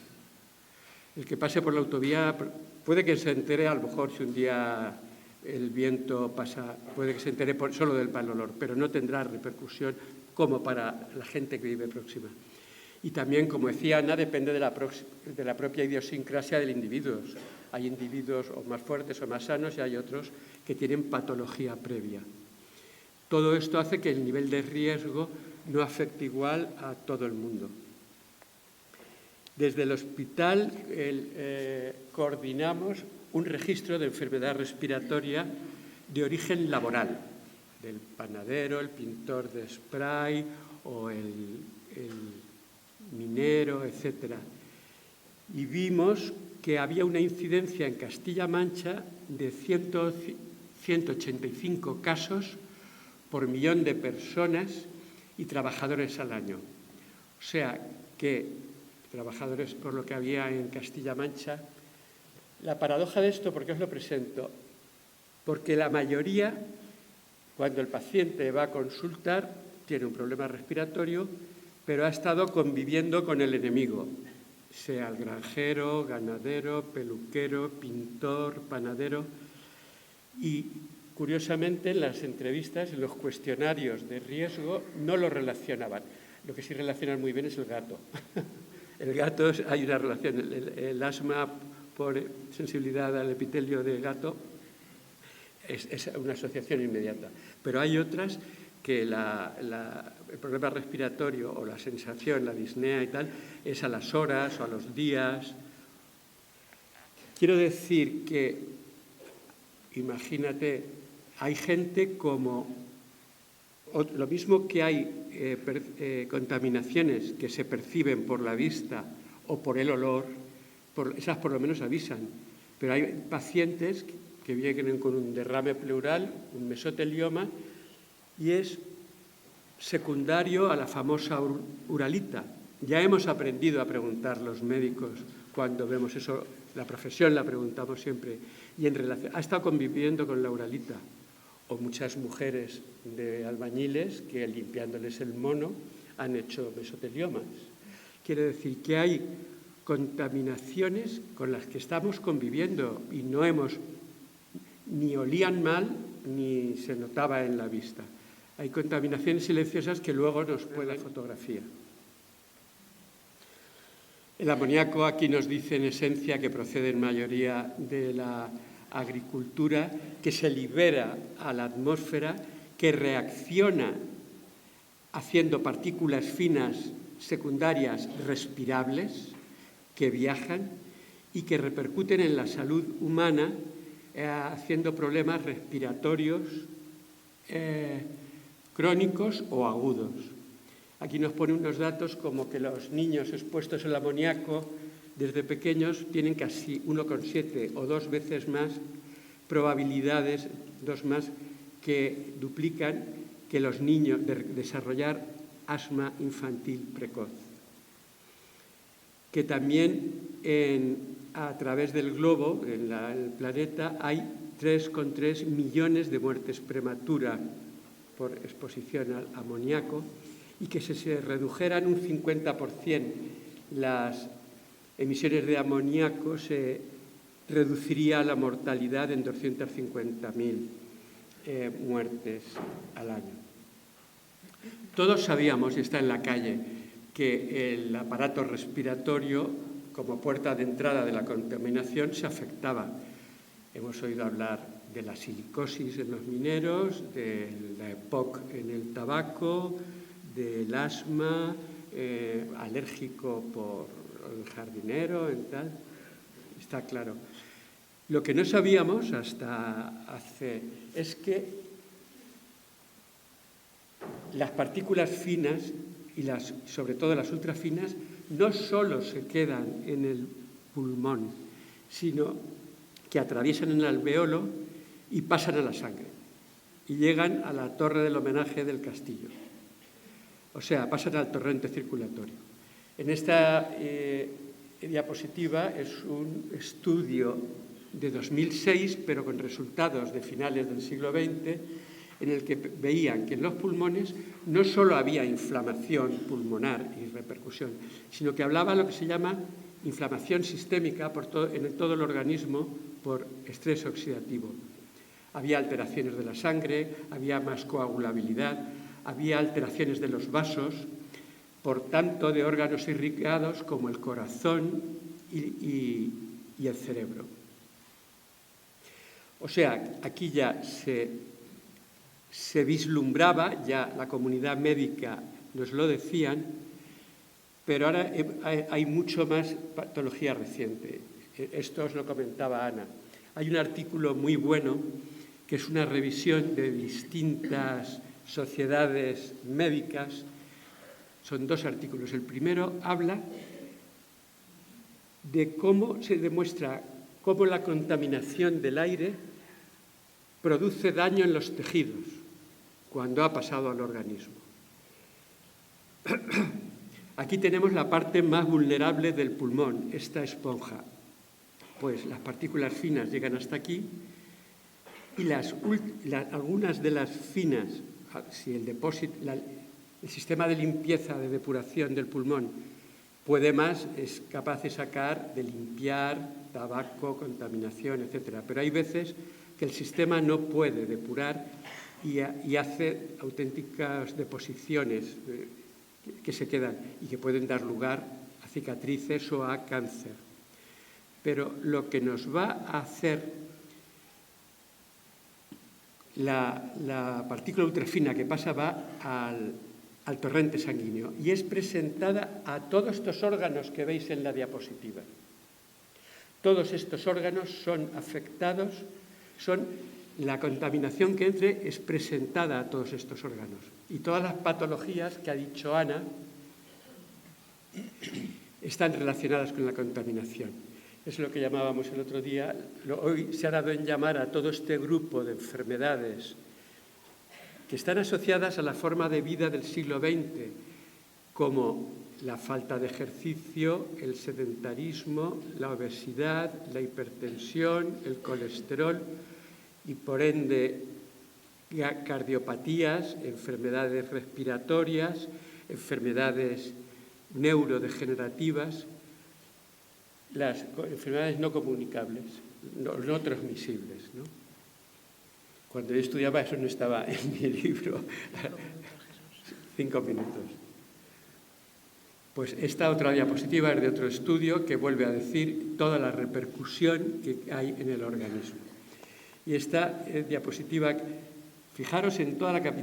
El que pase por la autovía puede que se entere, a lo mejor si un día el viento pasa, puede que se entere solo del mal olor, pero no tendrá repercusión como para la gente que vive próxima. Y también, como decía Ana, depende de la propia idiosincrasia del individuo. Hay individuos o más fuertes o más sanos y hay otros que tienen patología previa. Todo esto hace que el nivel de riesgo no afecte igual a todo el mundo. Desde el hospital coordinamos un registro de enfermedad respiratoria de origen laboral, del panadero, el pintor de spray o el minero, etc. Y vimos que había una incidencia en Castilla-Mancha de 185 casos por millón de personas y trabajadores al año. O sea que trabajadores por lo que había en Castilla-Mancha. La paradoja de esto, ¿por qué os lo presento? Porque la mayoría, cuando el paciente va a consultar, tiene un problema respiratorio, pero ha estado conviviendo con el enemigo, sea el granjero, ganadero, peluquero, pintor, panadero. Y, curiosamente, en las entrevistas, en los cuestionarios de riesgo, no lo relacionaban. Lo que sí relacionan muy bien es el gato. El gato, hay una relación, el asma por sensibilidad al epitelio de gato es una asociación inmediata. Pero hay otras que el problema respiratorio o la sensación, la disnea y tal, es a las horas o a los días. Quiero decir que, imagínate, hay gente como, lo mismo que hay contaminaciones que se perciben por la vista o por el olor, esas por lo menos avisan, pero hay pacientes que vienen con un derrame pleural, un mesotelioma, y es secundario a la famosa uralita. Ya hemos aprendido a preguntar los médicos cuando vemos eso, la profesión la preguntamos siempre, y en relación, ha estado conviviendo con la uralita, o muchas mujeres de albañiles que limpiándoles el mono han hecho mesoteliomas. Quiere decir que hay contaminaciones con las que estamos conviviendo y no hemos, ni olían mal ni se notaba en la vista. Hay contaminaciones silenciosas que luego nos puede la fotografía. El amoníaco aquí nos dice en esencia que procede en mayoría de la agricultura, que se libera a la atmósfera, que reacciona haciendo partículas finas secundarias respirables que viajan y que repercuten en la salud humana haciendo problemas respiratorios crónicos o agudos. Aquí nos pone unos datos como que los niños expuestos al amoníaco desde pequeños tienen casi 1,7 o 2 veces más probabilidades, 2 más, que duplican que los niños de desarrollar asma infantil precoz. Que también a través del globo, en el planeta, hay 3,3 millones de muertes prematuras por exposición al amoníaco y que si se redujeran un 50% las emisiones de amoníaco se reduciría la mortalidad en 250.000 muertes al año. Todos sabíamos, y está en la calle, que el aparato respiratorio, como puerta de entrada de la contaminación, se afectaba. Hemos oído hablar de la silicosis en los mineros, de la EPOC en el tabaco, del asma, alérgico por el jardinero, en tal. Está claro. Lo que no sabíamos hasta hace es que las partículas finas y sobre todo las ultrafinas no solo se quedan en el pulmón, sino que atraviesan el alveolo y pasan a la sangre y llegan a la torre del homenaje del castillo. O sea, pasan al torrente circulatorio. En esta diapositiva es un estudio de 2006, pero con resultados de finales del siglo XX, en el que veían que en los pulmones no solo había inflamación pulmonar y repercusión, sino que hablaba lo que se llama inflamación sistémica en todo el organismo por estrés oxidativo. Había alteraciones de la sangre, había más coagulabilidad, había alteraciones de los vasos, por tanto de órganos irrigados como el corazón y el cerebro. O sea, aquí ya se vislumbraba, ya la comunidad médica nos lo decían, pero ahora hay mucho más patología reciente. Esto os lo comentaba Ana. Hay un artículo muy bueno que es una revisión de distintas sociedades médicas. Son 2 artículos. El primero habla de cómo se demuestra cómo la contaminación del aire produce daño en los tejidos cuando ha pasado al organismo. Aquí tenemos la parte más vulnerable del pulmón, esta esponja. Pues las partículas finas llegan hasta aquí y algunas de las finas, si el sistema de limpieza, de depuración del pulmón puede más, es capaz de sacar, de limpiar tabaco, contaminación, etc. Pero hay veces que el sistema no puede depurar y hace auténticas deposiciones que se quedan y que pueden dar lugar a cicatrices o a cáncer. Pero lo que nos va a hacer la partícula ultrafina que pasa va al torrente sanguíneo y es presentada a todos estos órganos que veis en la diapositiva. Todos estos órganos son afectados, la contaminación que entre es presentada a todos estos órganos. Y todas las patologías que ha dicho Ana están relacionadas con la contaminación. Es lo que llamábamos el otro día, hoy se ha dado en llamar a todo este grupo de enfermedades que están asociadas a la forma de vida del siglo XX, como la falta de ejercicio, el sedentarismo, la obesidad, la hipertensión, el colesterol y, por ende, cardiopatías, enfermedades respiratorias, enfermedades neurodegenerativas, las enfermedades no comunicables, no transmisibles, ¿no? Cuando yo estudiaba eso no estaba en mi libro. 5 minutos. Pues esta otra diapositiva es de otro estudio que vuelve a decir toda la repercusión que hay en el organismo. Y esta diapositiva, fijaros en toda la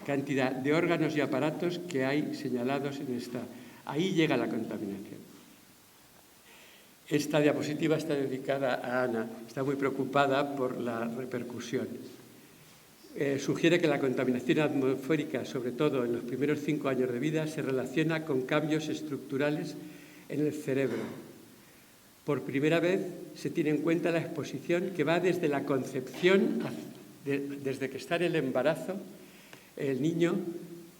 cantidad de órganos y aparatos que hay señalados en esta. Ahí llega la contaminación. Esta diapositiva está dedicada a Ana, está muy preocupada por la repercusión. Sugiere que la contaminación atmosférica, sobre todo en los primeros 5 años de vida, se relaciona con cambios estructurales en el cerebro. Por primera vez se tiene en cuenta la exposición que va desde la concepción, desde que está en el embarazo, el niño,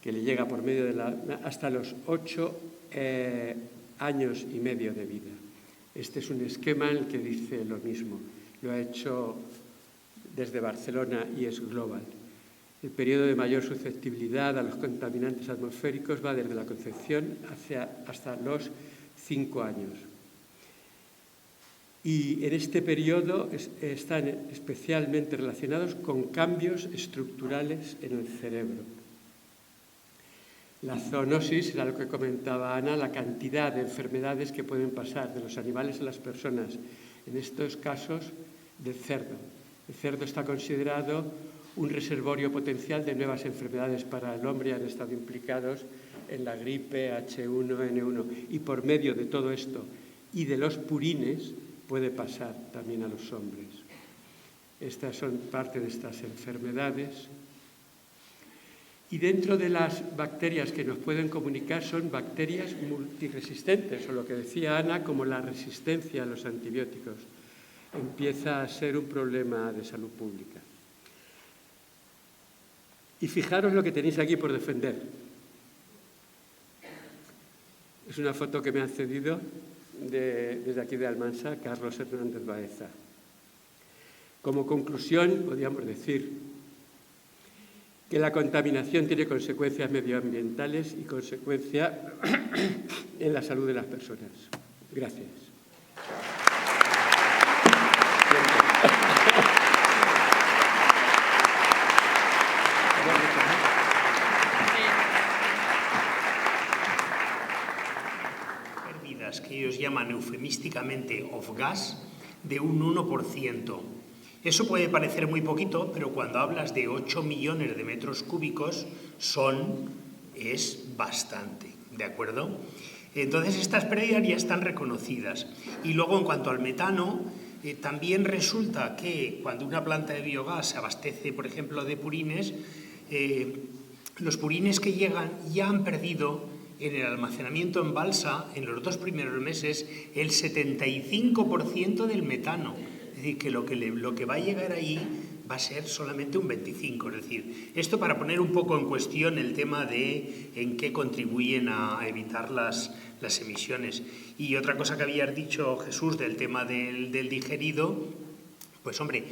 que le llega por medio de hasta los 8 años y medio de vida. Este es un esquema en el que dice lo mismo. Lo ha hecho desde Barcelona y es global. El periodo de mayor susceptibilidad a los contaminantes atmosféricos va desde la concepción hasta los 5 años. Y en este periodo están especialmente relacionados con cambios estructurales en el cerebro. La zoonosis era lo que comentaba Ana, la cantidad de enfermedades que pueden pasar de los animales a las personas, en estos casos del cerdo. El cerdo está considerado un reservorio potencial de nuevas enfermedades para el hombre y han estado implicados en la gripe H1N1. Y por medio de todo esto y de los purines puede pasar también a los hombres. Estas son parte de estas enfermedades. Y dentro de las bacterias que nos pueden comunicar son bacterias multiresistentes, o lo que decía Ana, como la resistencia a los antibióticos. Empieza a ser un problema de salud pública. Y fijaros lo que tenéis aquí por defender. Es una foto que me han cedido desde aquí de Almansa, Carlos Hernández Baeza. Como conclusión, podríamos decir que la contaminación tiene consecuencias medioambientales y consecuencias en la salud de las personas. Gracias. Pérdidas que ellos llaman eufemísticamente off-gas de un 1%. Eso puede parecer muy poquito, pero cuando hablas de 8 millones de metros cúbicos es bastante, ¿de acuerdo? Entonces estas pérdidas ya están reconocidas. Y luego en cuanto al metano, también resulta que cuando una planta de biogás se abastece, por ejemplo, de purines, los purines que llegan ya han perdido en el almacenamiento en balsa, en los 2 primeros meses, el 75% del metano. Es decir, que lo que va a llegar ahí va a ser solamente un 25%. Es decir, esto para poner un poco en cuestión el tema de en qué contribuyen a evitar las emisiones. Y otra cosa que habías dicho, Jesús, del tema del digerido, pues hombre,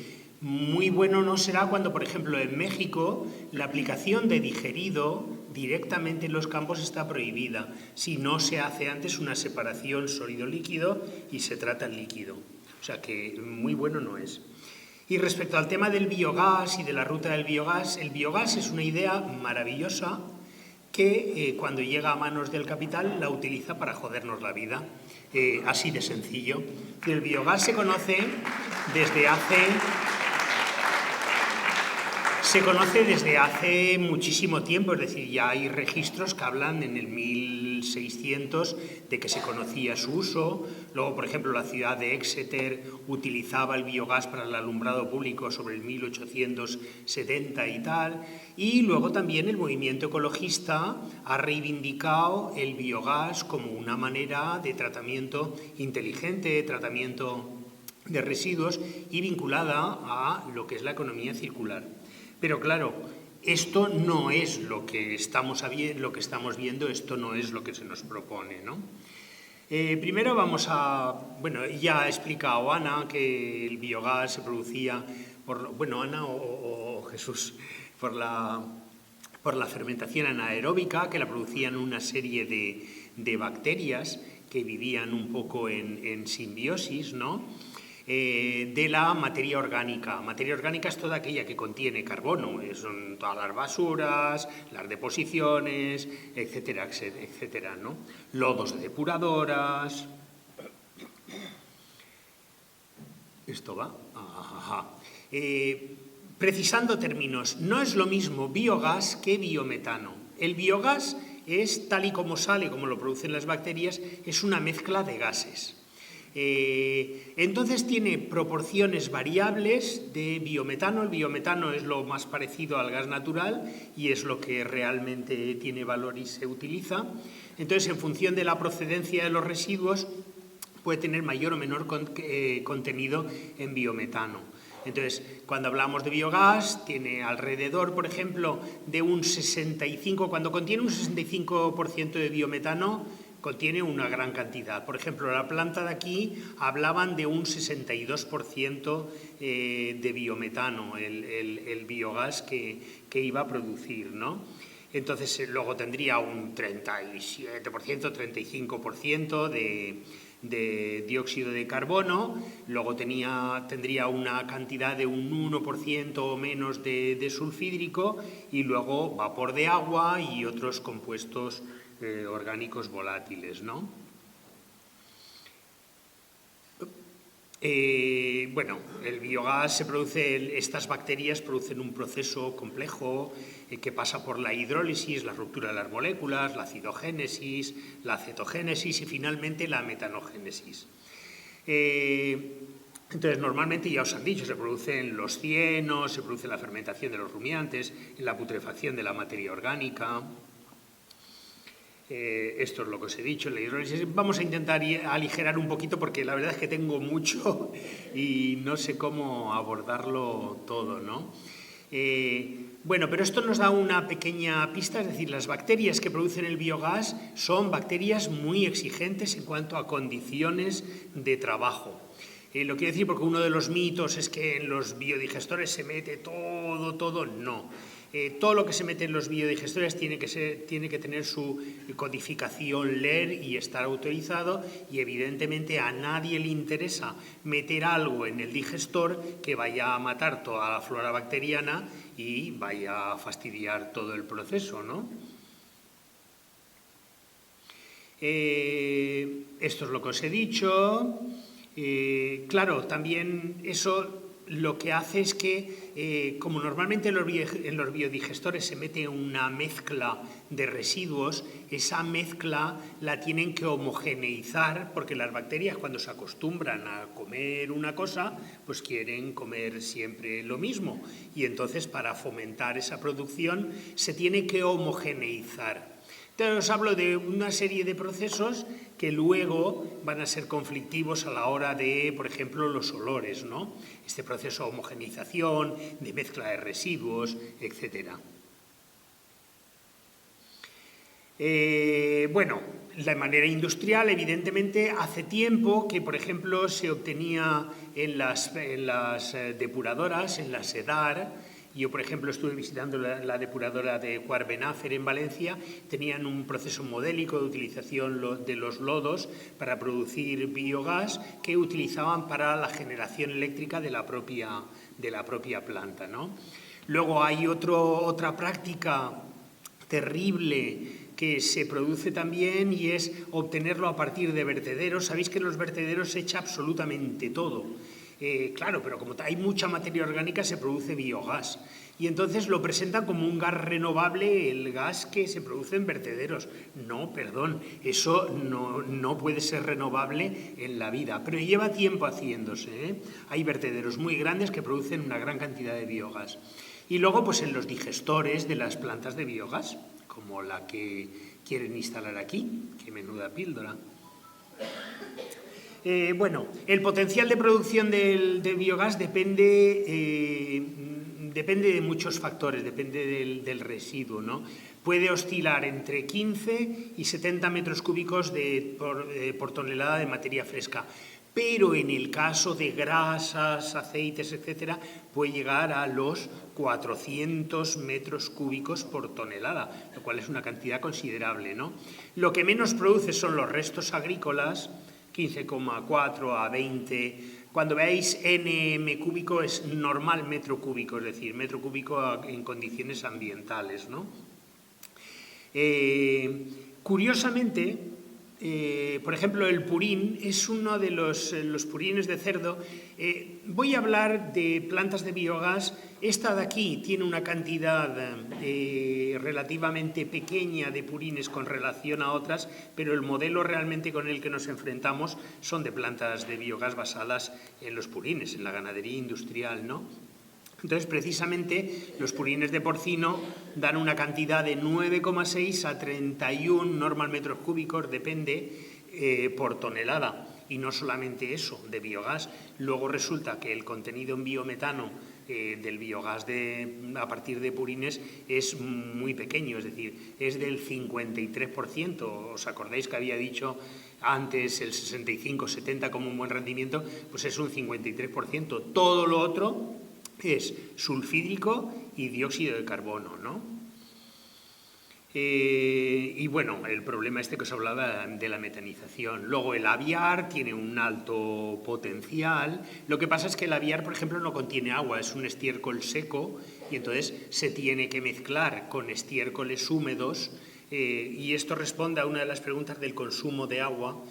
muy bueno no será cuando, por ejemplo, en México la aplicación de digerido directamente en los campos está prohibida, si no se hace antes una separación sólido-líquido y se trata el líquido. O sea que muy bueno no es. Y respecto al tema del biogás y de la ruta del biogás, el biogás es una idea maravillosa que cuando llega a manos del capital la utiliza para jodernos la vida. Así de sencillo. El biogás se conoce desde hace muchísimo tiempo, es decir, ya hay registros que hablan en el 1600 de que se conocía su uso. Luego, por ejemplo, la ciudad de Exeter utilizaba el biogás para el alumbrado público sobre el 1870 y tal. Y luego también el movimiento ecologista ha reivindicado el biogás como una manera de tratamiento inteligente, tratamiento de residuos y vinculada a lo que es la economía circular. Pero claro, esto no es lo que estamos viendo, esto no es lo que se nos propone, ¿no? Primero vamos a... Bueno, ya ha explicado Ana que el biogás se producía Ana o Jesús, por la fermentación anaeróbica, que la producían una serie de bacterias que vivían un poco en simbiosis, ¿no? De la materia orgánica. Materia orgánica es toda aquella que contiene carbono, son todas las basuras, las deposiciones, etcétera, etcétera, ¿no? Lodos de depuradoras. Esto va. Precisando términos, no es lo mismo biogás que biometano. El biogás es, tal y como sale, como lo producen las bacterias, es una mezcla de gases. Entonces tiene proporciones variables de biometano. El biometano es lo más parecido al gas natural y es lo que realmente tiene valor y se utiliza. Entonces, en función de la procedencia de los residuos, puede tener mayor o menor contenido en biometano. Entonces, cuando hablamos de biogás, tiene alrededor, por ejemplo, de un 65%, cuando contiene un 65% de biometano, contiene una gran cantidad. Por ejemplo, la planta de aquí hablaban de un 62% de biometano, el biogás que iba a producir, ¿no? Entonces, luego tendría un 37%, 35% de dióxido de carbono, luego tendría una cantidad de un 1% o menos de sulfídrico y luego vapor de agua y otros compuestos orgánicos volátiles, ¿no? Bueno, el biogás se produce, estas bacterias producen un proceso complejo que pasa por la hidrólisis, la ruptura de las moléculas, la acidogénesis, la cetogénesis y finalmente la metanogénesis. Entonces, normalmente, ya os han dicho, se produce en los cienos, se produce en la fermentación de los rumiantes, en la putrefacción de la materia orgánica. Esto es lo que os he dicho, la hidrólisis. Vamos a intentar aligerar un poquito porque la verdad es que tengo mucho y no sé cómo abordarlo todo, ¿no? Bueno, pero esto nos da una pequeña pista, es decir, las bacterias que producen el biogás son bacterias muy exigentes en cuanto a condiciones de trabajo. Lo quiero decir porque uno de los mitos es que en los biodigestores se mete todo, no. Todo lo que se mete en los biodigestores tiene que tener su codificación LER y estar autorizado, y evidentemente a nadie le interesa meter algo en el digestor que vaya a matar toda la flora bacteriana y vaya a fastidiar todo el proceso, ¿no? Esto es lo que os he dicho. Claro, también eso lo que hace es que, como normalmente en los biodigestores se mete una mezcla de residuos, esa mezcla la tienen que homogeneizar, porque las bacterias, cuando se acostumbran a comer una cosa, pues quieren comer siempre lo mismo. Y entonces, para fomentar esa producción, se tiene que homogeneizar. Entonces os hablo de una serie de procesos que luego van a ser conflictivos a la hora de, por ejemplo, los olores, ¿no? Este proceso de homogenización, de mezcla de residuos, etc. Bueno, de manera industrial, evidentemente, hace tiempo que, por ejemplo, se obtenía en las depuradoras, en la SEDAR. Yo, por ejemplo, estuve visitando la depuradora de Cuarbenácer en Valencia. Tenían un proceso modélico de utilización de los lodos para producir biogás que utilizaban para la generación eléctrica de la propia planta, ¿no? Luego hay otra práctica terrible que se produce también y es obtenerlo a partir de vertederos. Sabéis que en los vertederos se echa absolutamente todo. Claro, pero como hay mucha materia orgánica se produce biogás. Y entonces lo presentan como un gas renovable, el gas que se produce en vertederos. No, perdón, eso no puede ser renovable en la vida, pero lleva tiempo haciéndose, ¿eh? Hay vertederos muy grandes que producen una gran cantidad de biogás. Y luego, pues en los digestores de las plantas de biogás, como la que quieren instalar aquí, que menuda píldora. Bueno, el potencial de producción de biogás depende de muchos factores, depende del residuo, ¿no? Puede oscilar entre 15 y 70 metros cúbicos por tonelada de materia fresca, pero en el caso de grasas, aceites, etcétera, puede llegar a los 400 metros cúbicos por tonelada, lo cual es una cantidad considerable, ¿no? Lo que menos produce son los restos agrícolas, 15,4 a 20. Cuando veáis nm cúbico es normal metro cúbico, es decir, metro cúbico en condiciones ambientales, ¿no? Curiosamente, por ejemplo, el purín es uno de los purines de cerdo. Voy a hablar de plantas de biogás. Esta de aquí tiene una cantidad relativamente pequeña de purines con relación a otras, pero el modelo realmente con el que nos enfrentamos son de plantas de biogás basadas en los purines, en la ganadería industrial, ¿no? Entonces, precisamente, los purines de porcino dan una cantidad de 9,6 a 31 normal metros cúbicos, depende, por tonelada. Y no solamente eso, de biogás. Luego resulta que el contenido en biometano del biogás a partir de purines es muy pequeño, es decir, es del 53%. ¿Os acordáis que había dicho antes el 65-70 como un buen rendimiento? Pues es un 53%. Todo lo otro es sulfídrico y dióxido de carbono, ¿no? Y bueno, el problema que os hablaba de la metanización. Luego el aviar tiene un alto potencial. Lo que pasa es que el aviar, por ejemplo, no contiene agua, es un estiércol seco y entonces se tiene que mezclar con estiércoles húmedos y esto responde a una de las preguntas del consumo de agua.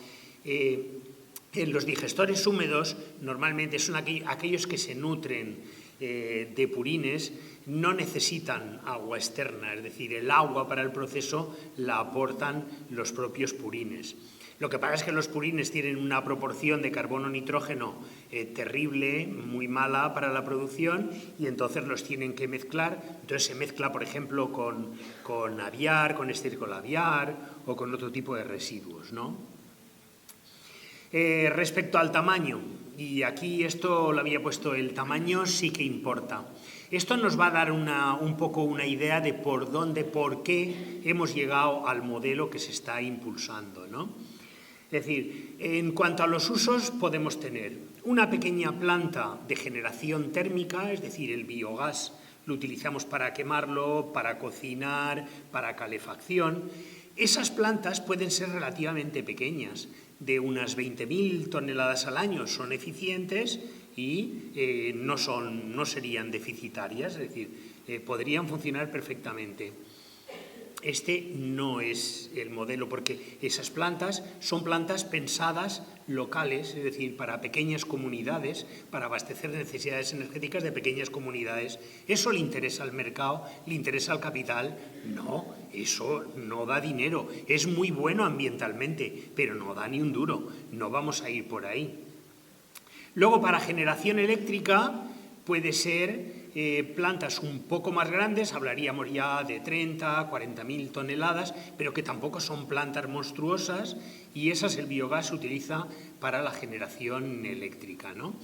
En los digestores húmedos normalmente son aquellos que se nutren de purines, no necesitan agua externa, es decir, el agua para el proceso la aportan los propios purines. Lo que pasa es que los purines tienen una proporción de carbono-nitrógeno terrible, muy mala para la producción y entonces los tienen que mezclar. Entonces se mezcla, por ejemplo, con aviar, con estiércol aviar o con otro tipo de residuos, ¿no? Respecto al tamaño, y aquí esto lo había puesto, el tamaño sí que importa. Esto nos va a dar un poco una idea de por qué hemos llegado al modelo que se está impulsando, ¿no? Es decir, en cuanto a los usos podemos tener una pequeña planta de generación térmica, es decir, el biogás lo utilizamos para quemarlo, para cocinar, para calefacción. Esas plantas pueden ser relativamente pequeñas, de unas 20.000 toneladas al año, son eficientes y no serían deficitarias, es decir, podrían funcionar perfectamente. Este no es el modelo porque esas plantas son plantas pensadas locales, es decir, para pequeñas comunidades, para abastecer necesidades energéticas de pequeñas comunidades. ¿Eso le interesa al mercado? ¿Le interesa al capital? No, eso no da dinero. Es muy bueno ambientalmente, pero no da ni un duro. No vamos a ir por ahí. Luego, para generación eléctrica puede ser plantas un poco más grandes, hablaríamos ya de 30, 40.000 toneladas, pero que tampoco son plantas monstruosas y esas el biogás se utiliza para la generación eléctrica, ¿no?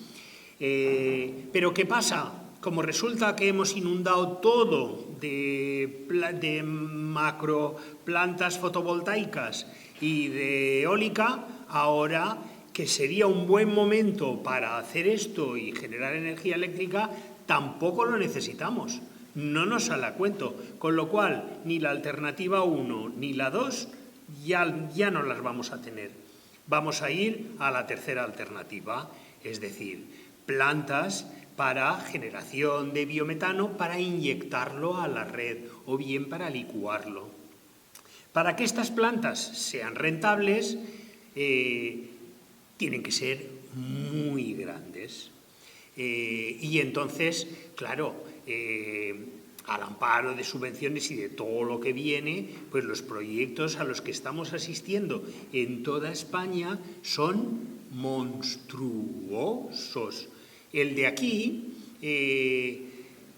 Pero ¿qué pasa? Como resulta que hemos inundado todo de macro plantas fotovoltaicas y de eólica, ahora que sería un buen momento para hacer esto y generar energía eléctrica, tampoco lo necesitamos, no nos sale a cuento, con lo cual ni la alternativa 1 ni la 2 ya no las vamos a tener. Vamos a ir a la tercera alternativa, es decir, plantas para generación de biometano para inyectarlo a la red o bien para licuarlo. Para que estas plantas sean rentables, tienen que ser muy grandes. Y entonces, claro, al amparo de subvenciones y de todo lo que viene, pues los proyectos a los que estamos asistiendo en toda España son monstruosos. El de aquí,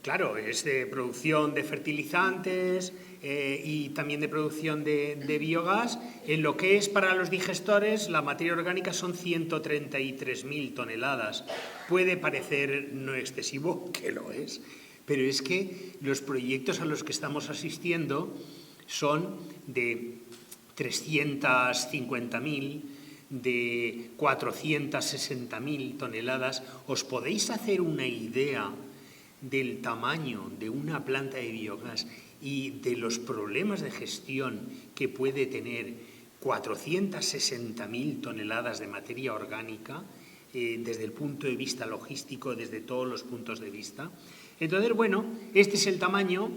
claro, es de producción de fertilizantes y también de producción de biogás. En lo que es para los digestores, la materia orgánica son 133.000 toneladas. Puede parecer no excesivo, que lo es, pero es que los proyectos a los que estamos asistiendo son de 350.000, de 460.000 toneladas. ¿Os podéis hacer una idea del tamaño de una planta de biogás y de los problemas de gestión que puede tener 460.000 toneladas de materia orgánica desde el punto de vista logístico, desde todos los puntos de vista? Entonces, bueno, este es el tamaño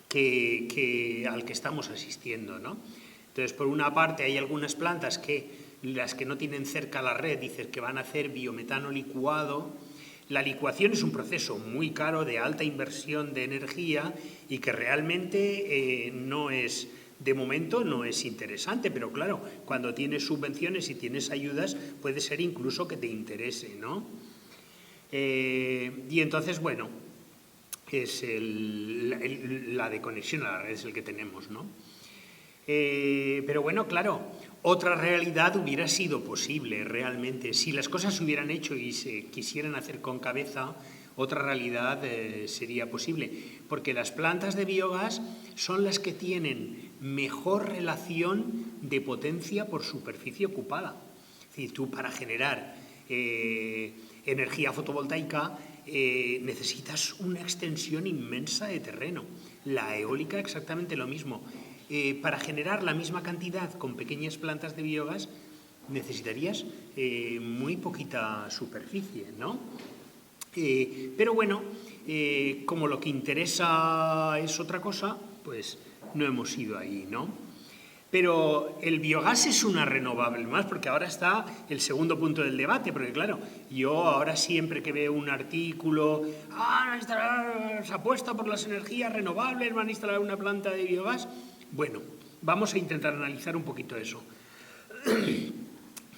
al que estamos asistiendo, ¿no? Entonces, por una parte, hay algunas plantas las que no tienen cerca la red, dicen que van a hacer biometano licuado. La licuación es un proceso muy caro, de alta inversión de energía y que realmente no es, de momento, no es interesante. Pero claro, cuando tienes subvenciones y tienes ayudas, puede ser incluso que te interese, ¿no? Y entonces, bueno, es la de conexión a la red es el que tenemos, ¿no? Pero bueno, claro, otra realidad hubiera sido posible realmente. Si las cosas se hubieran hecho y se quisieran hacer con cabeza, otra realidad sería posible. Porque las plantas de biogás son las que tienen mejor relación de potencia por superficie ocupada. Es decir, tú para generar energía fotovoltaica necesitas una extensión inmensa de terreno. La eólica exactamente lo mismo. Para generar la misma cantidad con pequeñas plantas de biogás necesitarías muy poquita superficie, ¿no? Pero bueno, como lo que interesa es otra cosa, pues no hemos ido ahí, ¿no? Pero el biogás es una renovable más, porque ahora está el segundo punto del debate, porque claro, yo ahora siempre que veo un artículo, se apuesta por las energías renovables, van a instalar una planta de biogás. Bueno, vamos a intentar analizar un poquito eso.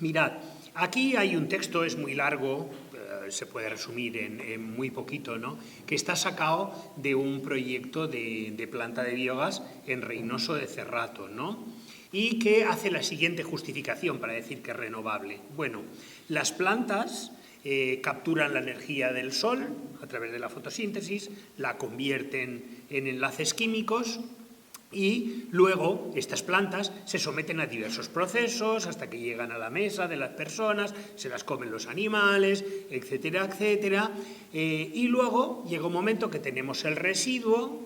Mirad, aquí hay un texto, es muy largo, se puede resumir en muy poquito, ¿no? Que está sacado de un proyecto de planta de biogás en Reynoso de Cerrato, ¿no? Y que hace la siguiente justificación para decir que es renovable. Bueno, las plantas capturan la energía del sol a través de la fotosíntesis, la convierten en enlaces químicos, y luego estas plantas se someten a diversos procesos hasta que llegan a la mesa de las personas, se las comen los animales, etcétera, etcétera. Y luego llega un momento que tenemos el residuo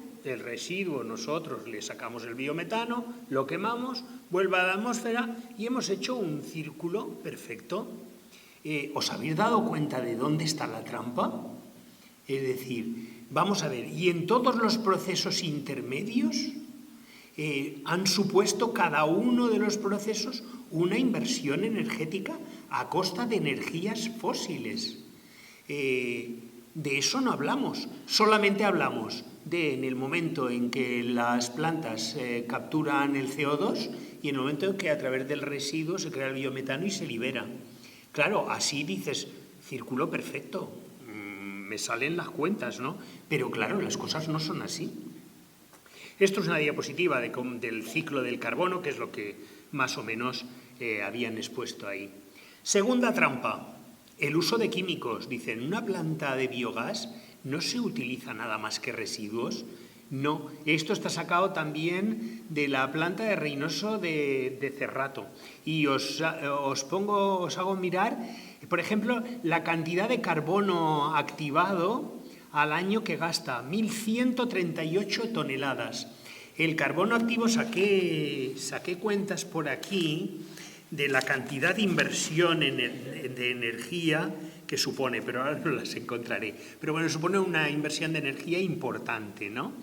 nosotros le sacamos el biometano, lo quemamos, vuelve a la atmósfera y hemos hecho un círculo perfecto. ¿Os habéis dado cuenta de dónde está la trampa? Es decir, vamos a ver, y en todos los procesos intermedios han supuesto cada uno de los procesos una inversión energética a costa de energías fósiles. De eso no hablamos, solamente hablamos de en el momento en que las plantas capturan el CO2 y en el momento en que a través del residuo se crea el biometano y se libera. Claro, así dices, círculo perfecto, me salen las cuentas, ¿no? Pero claro, las cosas no son así. Esto es una diapositiva del ciclo del carbono, que es lo que más o menos habían expuesto ahí. Segunda trampa, el uso de químicos. Dicen, una planta de biogás no se utiliza nada más que residuos. No, esto está sacado también de la planta de Reynoso de Cerrato. Y os hago mirar, por ejemplo, la cantidad de carbono activado al año que gasta, 1.138 toneladas. El carbono activo, saqué cuentas por aquí de la cantidad de inversión de energía que supone, pero ahora no las encontraré. Pero bueno, supone una inversión de energía importante, ¿no?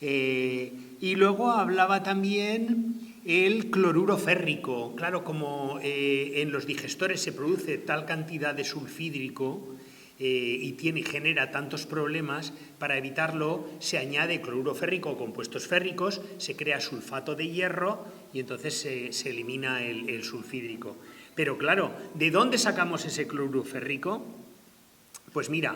Y luego hablaba también el cloruro férrico. Claro, como en los digestores se produce tal cantidad de sulfídrico y genera tantos problemas, para evitarlo se añade cloruro férrico o compuestos férricos, se crea sulfato de hierro y entonces se elimina el sulfídrico. Pero claro, ¿de dónde sacamos ese cloruro férrico? Pues mira,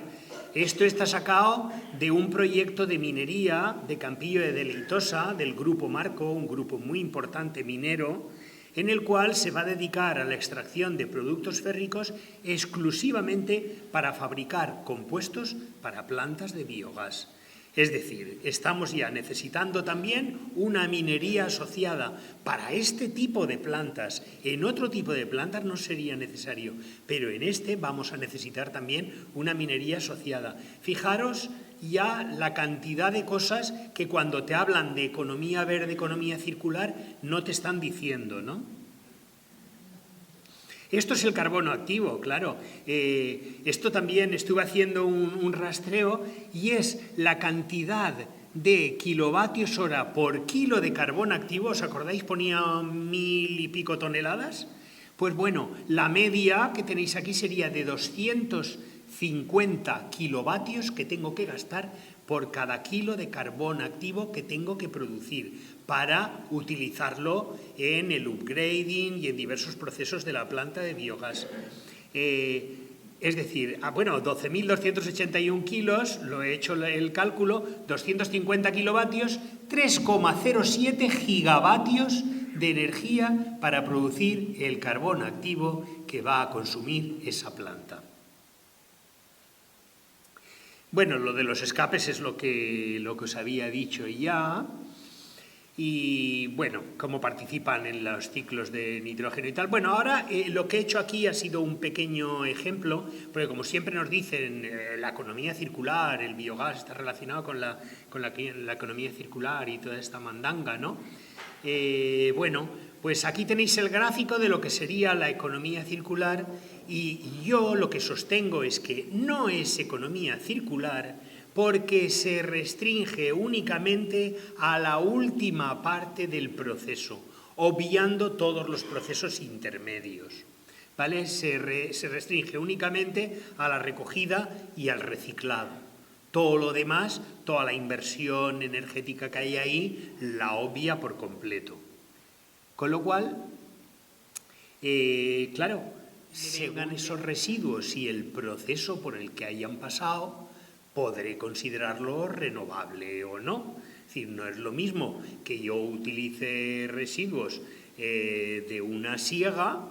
esto está sacado de un proyecto de minería de Campillo de Deleitosa, del Grupo Marco, un grupo muy importante minero, en el cual se va a dedicar a la extracción de productos férricos exclusivamente para fabricar compuestos para plantas de biogás. Es decir, estamos ya necesitando también una minería asociada para este tipo de plantas. En otro tipo de plantas no sería necesario, pero en este vamos a necesitar también una minería asociada. Fijaros ya la cantidad de cosas que cuando te hablan de economía verde, economía circular, no te están diciendo, ¿no? Esto es el carbono activo, claro. Esto también estuve haciendo un rastreo y es la cantidad de kilovatios hora por kilo de carbono activo. ¿Os acordáis? Ponía 1000 y pico toneladas. Pues bueno, la media que tenéis aquí sería de 250 kilovatios que tengo que gastar por cada kilo de carbono activo que tengo que producir para utilizarlo en el upgrading y en diversos procesos de la planta de biogás. Es decir, 12.281 kilos, lo he hecho el cálculo, 250 kilovatios, 3,07 gigavatios de energía para producir el carbono activo que va a consumir esa planta. Bueno, lo de los escapes es lo que os había dicho ya. Y bueno, cómo participan en los ciclos de nitrógeno y tal. Bueno, ahora lo que he hecho aquí ha sido un pequeño ejemplo, porque como siempre nos dicen, la economía circular, el biogás está relacionado con la economía circular y toda esta mandanga, ¿no? Bueno, pues aquí tenéis el gráfico de lo que sería la economía circular y yo lo que sostengo es que no es economía circular porque se restringe únicamente a la última parte del proceso, obviando todos los procesos intermedios, ¿vale? Se restringe únicamente a la recogida y al reciclado. Todo lo demás, toda la inversión energética que hay ahí, la obvia por completo. Con lo cual, claro, según esos residuos y el proceso por el que hayan pasado, podré considerarlo renovable o no. Es decir, no es lo mismo que yo utilice residuos de una siega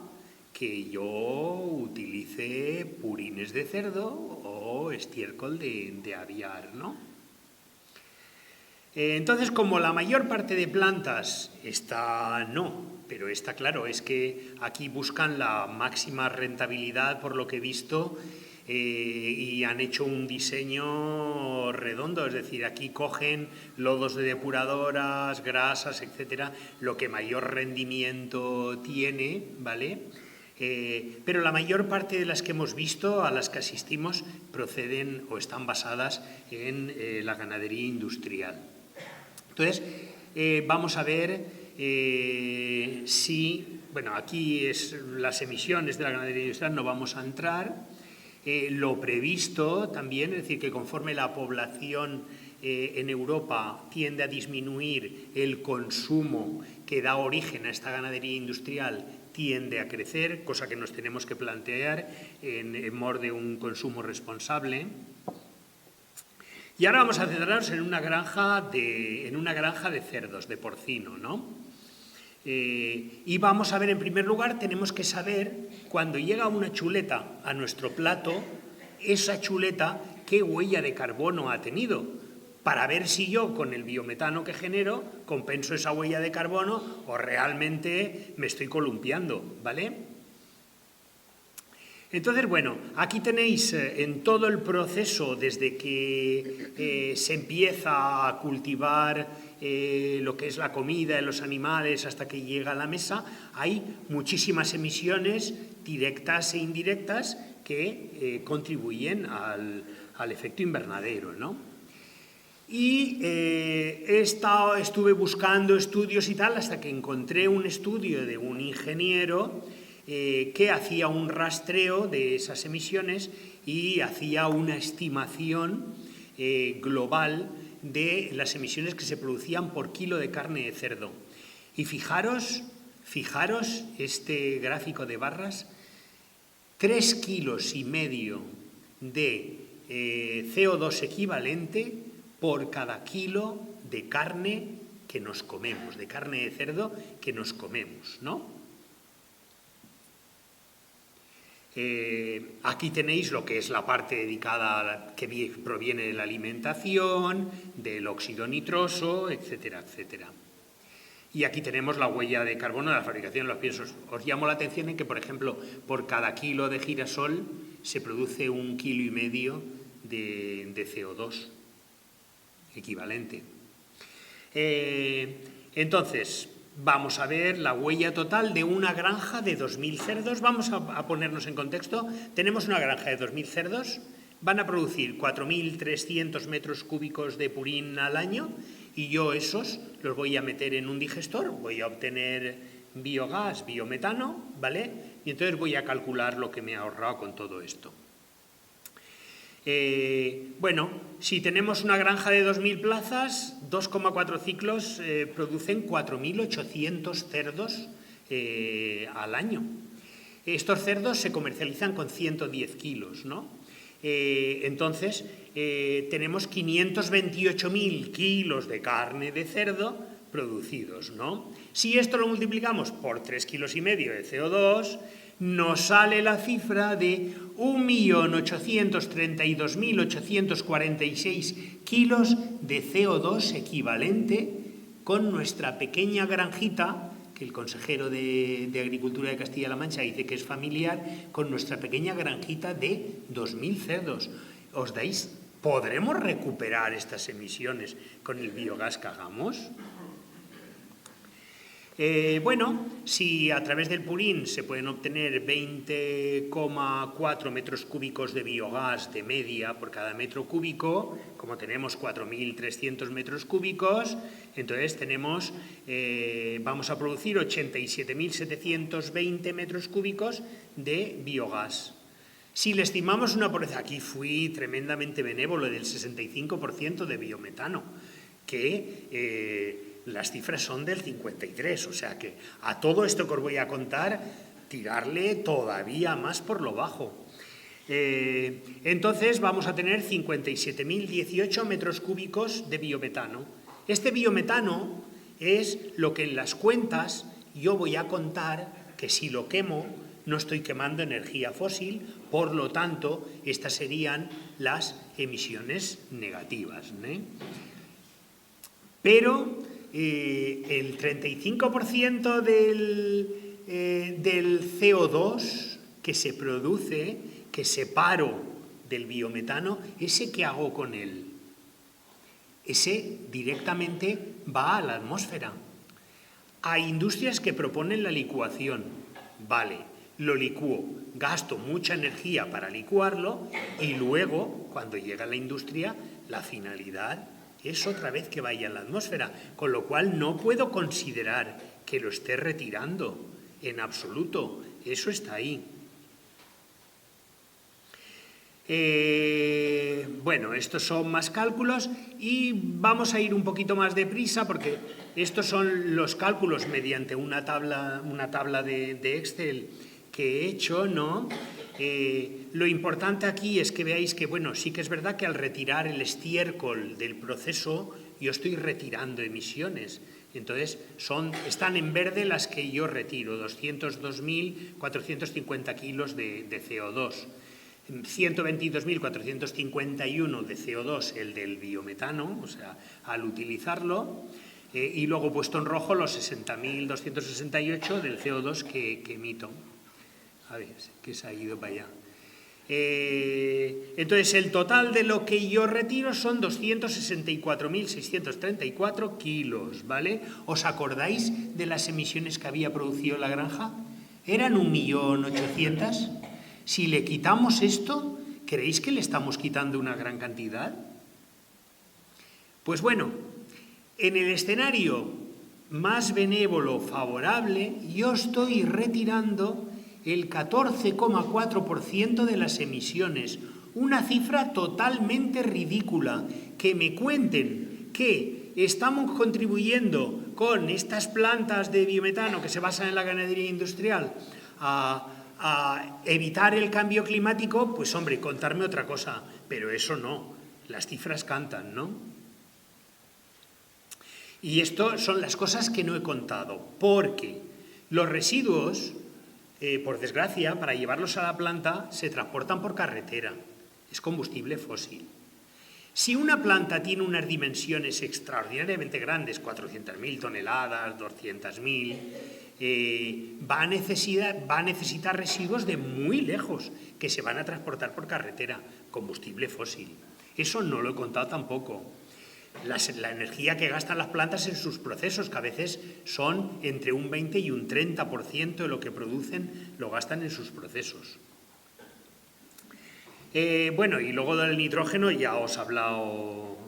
que yo utilice purines de cerdo o estiércol de aviar, ¿no? Entonces, como la mayor parte de plantas, esta no, pero esta, claro, es que aquí buscan la máxima rentabilidad por lo que he visto, y han hecho un diseño redondo, es decir, aquí cogen lodos de depuradoras, grasas, etcétera, lo que mayor rendimiento tiene, ¿vale? Pero la mayor parte de las que hemos visto, a las que asistimos, proceden o están basadas en la ganadería industrial. Entonces, vamos a ver si, bueno, aquí es las emisiones de la ganadería industrial, no vamos a entrar. Lo previsto también, es decir, que conforme la población en Europa tiende a disminuir, el consumo que da origen a esta ganadería industrial tiende a crecer, cosa que nos tenemos que plantear en mor de un consumo responsable. Y ahora vamos a centrarnos en una granja de cerdos, de porcino, ¿no? Y vamos a ver, en primer lugar, tenemos que saber, cuando llega una chuleta a nuestro plato, esa chuleta, qué huella de carbono ha tenido, para ver si yo, con el biometano que genero, compenso esa huella de carbono o realmente me estoy columpiando, ¿vale? Entonces, bueno, aquí tenéis en todo el proceso, desde que se empieza a cultivar lo que es la comida de los animales hasta que llega a la mesa, hay muchísimas emisiones directas e indirectas que contribuyen al efecto invernadero, ¿no? Y estuve buscando estudios y tal hasta que encontré un estudio de un ingeniero que hacía un rastreo de esas emisiones y hacía una estimación global de las emisiones que se producían por kilo de carne de cerdo. Y fijaros este gráfico de barras, 3,5 kilos de CO2 equivalente por cada kilo de carne que nos comemos, de carne de cerdo que nos comemos, ¿no? Aquí tenéis lo que es la parte dedicada que proviene de la alimentación, del óxido nitroso, etcétera, etcétera. Y aquí tenemos la huella de carbono de la fabricación de los piensos. Os llamo la atención en que, por ejemplo, por cada kilo de girasol se produce 1,5 kilos de CO2 equivalente. Entonces, vamos a ver la huella total de una granja de 2.000 cerdos. Vamos a ponernos en contexto. Tenemos una granja de 2.000 cerdos, van a producir 4.300 metros cúbicos de purín al año y yo esos los voy a meter en un digestor, voy a obtener biogás, biometano, ¿vale? Y entonces voy a calcular lo que me he ahorrado con todo esto. Bueno, si tenemos una granja de 2.000 plazas, 2,4 ciclos producen 4.800 cerdos al año. Estos cerdos se comercializan con 110 kilos, ¿no? Entonces, tenemos 528.000 kilos de carne de cerdo producidos, ¿no? Si esto lo multiplicamos por 3,5 kilos de CO2, nos sale la cifra de 1.832.846 kilos de CO2 equivalente con nuestra pequeña granjita, que el consejero de Agricultura de Castilla-La Mancha dice que es familiar, con nuestra pequeña granjita de 2.000 cerdos. ¿Os dais? ¿Podremos recuperar estas emisiones con el biogás que hagamos? Bueno, si a través del purín se pueden obtener 20,4 metros cúbicos de biogás de media por cada metro cúbico, como tenemos 4.300 metros cúbicos, entonces vamos a producir 87.720 metros cúbicos de biogás. Si le estimamos una pobreza, aquí fui tremendamente benévolo, del 65% de biometano, que las cifras son del 53%, o sea que a todo esto que os voy a contar, tirarle todavía más por lo bajo. Entonces vamos a tener 57.018 metros cúbicos de biometano. Este biometano es lo que en las cuentas yo voy a contar que si lo quemo no estoy quemando energía fósil, por lo tanto, estas serían las emisiones negativas, ¿eh? Pero el 35% del CO2 que se produce, que separo del biometano, ¿ese qué hago con él? Ese directamente va a la atmósfera. Hay industrias que proponen la licuación. Vale, lo licúo, gasto mucha energía para licuarlo y luego, cuando llega a la industria, la finalidad es otra vez que vaya a la atmósfera, con lo cual no puedo considerar que lo esté retirando en absoluto. Eso está ahí. Bueno, estos son más cálculos y vamos a ir un poquito más deprisa porque estos son los cálculos mediante una tabla de Excel que he hecho, ¿no? Lo importante aquí es que veáis que, bueno, sí que es verdad que al retirar el estiércol del proceso yo estoy retirando emisiones. Entonces, están en verde las que yo retiro, 202.450 kilos de CO2. 122.451 de CO2 el del biometano, o sea, al utilizarlo, y luego puesto en rojo los 60.268 del CO2 que emito. A ver, que se ha ido para allá. Entonces, el total de lo que yo retiro son 264.634 kilos, ¿vale? ¿Os acordáis de las emisiones que había producido la granja? ¿Eran 1.800.000? Si le quitamos esto, ¿creéis que le estamos quitando una gran cantidad? Pues bueno, en el escenario más benévolo, favorable, yo estoy retirando el 14,4% de las emisiones, una cifra totalmente ridícula. Que me cuenten que estamos contribuyendo con estas plantas de biometano que se basan en la ganadería industrial a evitar el cambio climático, pues hombre, contarme otra cosa, pero eso no, las cifras cantan, ¿no? Y esto son las cosas que no he contado, porque los residuos, por desgracia, para llevarlos a la planta, se transportan por carretera, es combustible fósil. Si una planta tiene unas dimensiones extraordinariamente grandes, 400.000 toneladas, 200.000, va a necesitar residuos de muy lejos que se van a transportar por carretera, combustible fósil. Eso no lo he contado tampoco. La energía que gastan las plantas en sus procesos, que a veces son entre un 20 y un 30% de lo que producen, lo gastan en sus procesos. Bueno, y luego del nitrógeno ya os ha hablado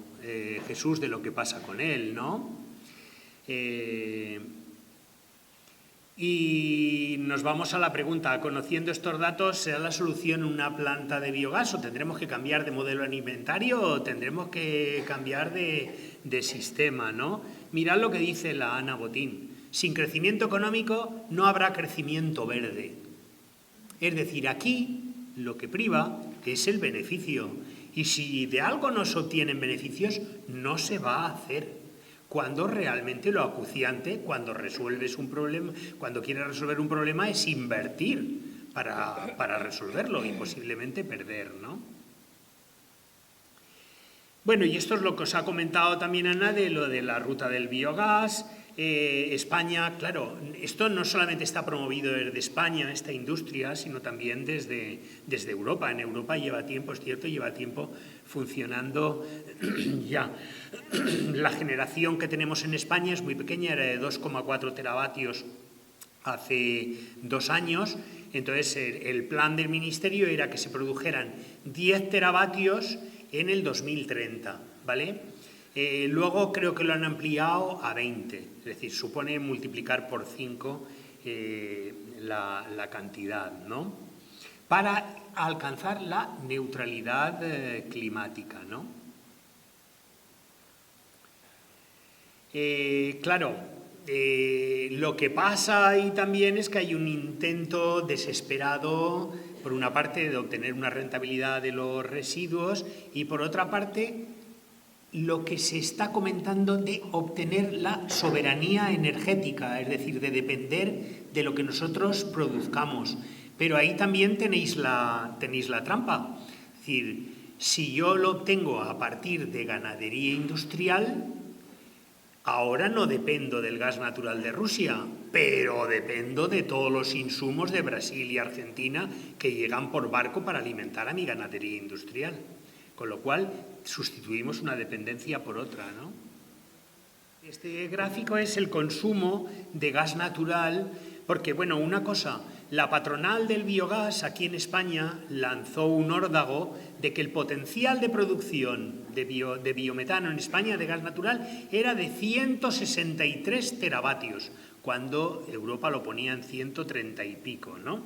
Jesús de lo que pasa con él, ¿no? Y nos vamos a la pregunta, conociendo estos datos, ¿será la solución una planta de biogás o tendremos que cambiar de modelo alimentario o tendremos que cambiar de sistema, ¿no? Mirad lo que dice la Ana Botín, sin crecimiento económico no habrá crecimiento verde. Es decir, aquí lo que priva es el beneficio y si de algo no se obtienen beneficios no se va a hacer. Cuando realmente lo acuciante, cuando resuelves un problema, cuando quieres resolver un problema es invertir para resolverlo y posiblemente perder, ¿no? Bueno, y esto es lo que os ha comentado también Ana de lo de la ruta del biogás. España, claro, esto no solamente está promovido desde España, esta industria, sino también desde Europa. En Europa lleva tiempo, es cierto, lleva tiempo funcionando ya. La generación que tenemos en España es muy pequeña, era de 2,4 teravatios hace 2 años. Entonces, el plan del Ministerio era que se produjeran 10 teravatios en el 2030, ¿vale? Luego creo que lo han ampliado a 20, es decir, supone multiplicar por 5 la cantidad, ¿no? Para alcanzar la neutralidad climática, ¿no? Claro, lo que pasa ahí también es que hay un intento desesperado, por una parte, de obtener una rentabilidad de los residuos y por otra parte, lo que se está comentando de obtener la soberanía energética, es decir, de depender de lo que nosotros produzcamos. Pero ahí también tenéis la trampa. Es decir, si yo lo obtengo a partir de ganadería industrial, ahora no dependo del gas natural de Rusia, pero dependo de todos los insumos de Brasil y Argentina que llegan por barco para alimentar a mi ganadería industrial. Con lo cual, sustituimos una dependencia por otra, ¿no? Este gráfico es el consumo de gas natural, porque, bueno, una cosa, la patronal del biogás aquí en España lanzó un órdago de que el potencial de producción de biometano en España, de gas natural, era de 163 teravatios, cuando Europa lo ponía en 130 y pico, ¿no?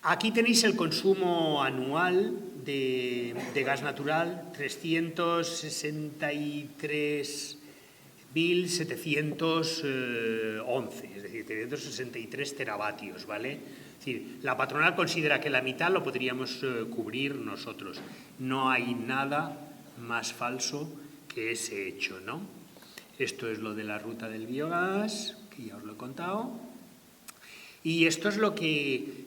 Aquí tenéis el consumo anual de gas natural, 363.711, es decir, 363 teravatios, ¿vale? Es decir, la patronal considera que la mitad lo podríamos cubrir nosotros. No hay nada más falso que ese hecho, ¿no? Esto es lo de la ruta del biogás, que ya os lo he contado. Y esto es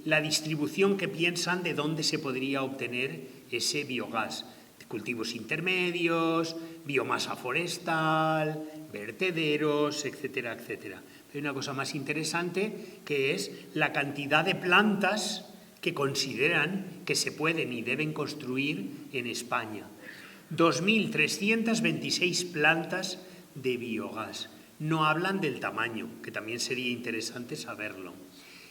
la distribución que piensan de dónde se podría obtener ese biogás. Cultivos intermedios, biomasa forestal, vertederos, etcétera, etcétera. Hay una cosa más interesante que es la cantidad de plantas que consideran que se pueden y deben construir en España. 2.326 plantas de biogás. No hablan del tamaño, que también sería interesante saberlo.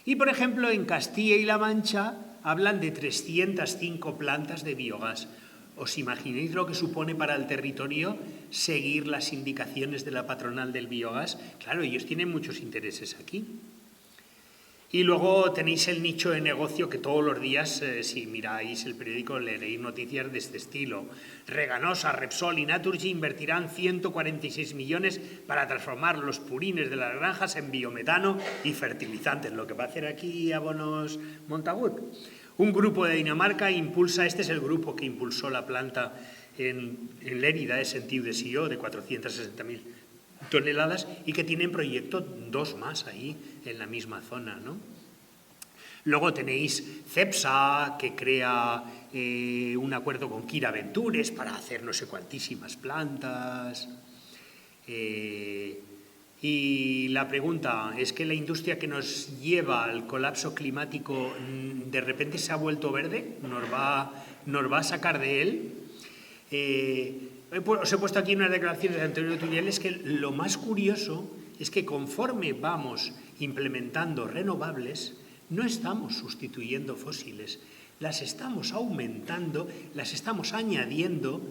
Y, por ejemplo, en Castilla y La Mancha hablan de 305 plantas de biogás. ¿Os imagináis lo que supone para el territorio seguir las indicaciones de la patronal del biogás? Claro, ellos tienen muchos intereses aquí. Y luego tenéis el nicho de negocio que todos los días, si miráis el periódico, leeréis noticias de este estilo. Reganosa, Repsol y Naturgy invertirán 146 millones para transformar los purines de las granjas en biometano y fertilizantes. Lo que va a hacer aquí Abonos Montagut. Un grupo de Dinamarca impulsa, este es el grupo que impulsó la planta en Lérida, es en Tiudesio, de 460.000 toneladas, y que tienen proyecto 2 más ahí, en la misma zona, ¿no? Luego tenéis Cepsa, que crea un acuerdo con Kira Ventures para hacer no sé cuantísimas plantas. Y la pregunta es que la industria que nos lleva al colapso climático de repente se ha vuelto verde, nos va a sacar de él. Os he puesto aquí unas declaraciones de Antonio Turiel, que lo más curioso es que conforme vamos implementando renovables, no estamos sustituyendo fósiles, las estamos aumentando, las estamos añadiendo,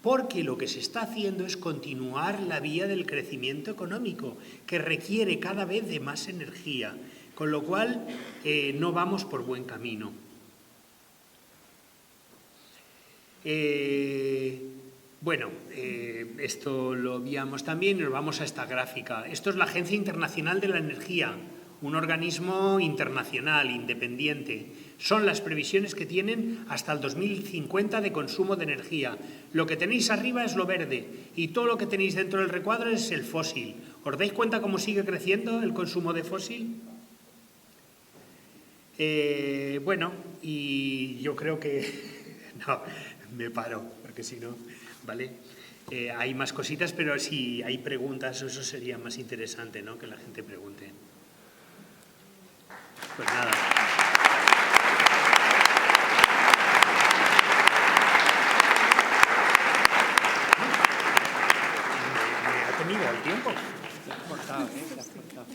porque lo que se está haciendo es continuar la vía del crecimiento económico, que requiere cada vez de más energía, con lo cual no vamos por buen camino. Bueno, esto lo veíamos también y nos vamos a esta gráfica. Esto es la Agencia Internacional de la Energía, un organismo internacional, independiente. Son las previsiones que tienen hasta el 2050 de consumo de energía. Lo que tenéis arriba es lo verde y todo lo que tenéis dentro del recuadro es el fósil. ¿Os dais cuenta cómo sigue creciendo el consumo de fósil? Bueno, y yo creo que... no, me paro, porque si no... ¿Vale? Hay más cositas, pero si hay preguntas, eso sería más interesante, ¿no? Que la gente pregunte. Pues nada. Me ha tenido el tiempo. Se ha cortado, ¿eh? Se ha cortado.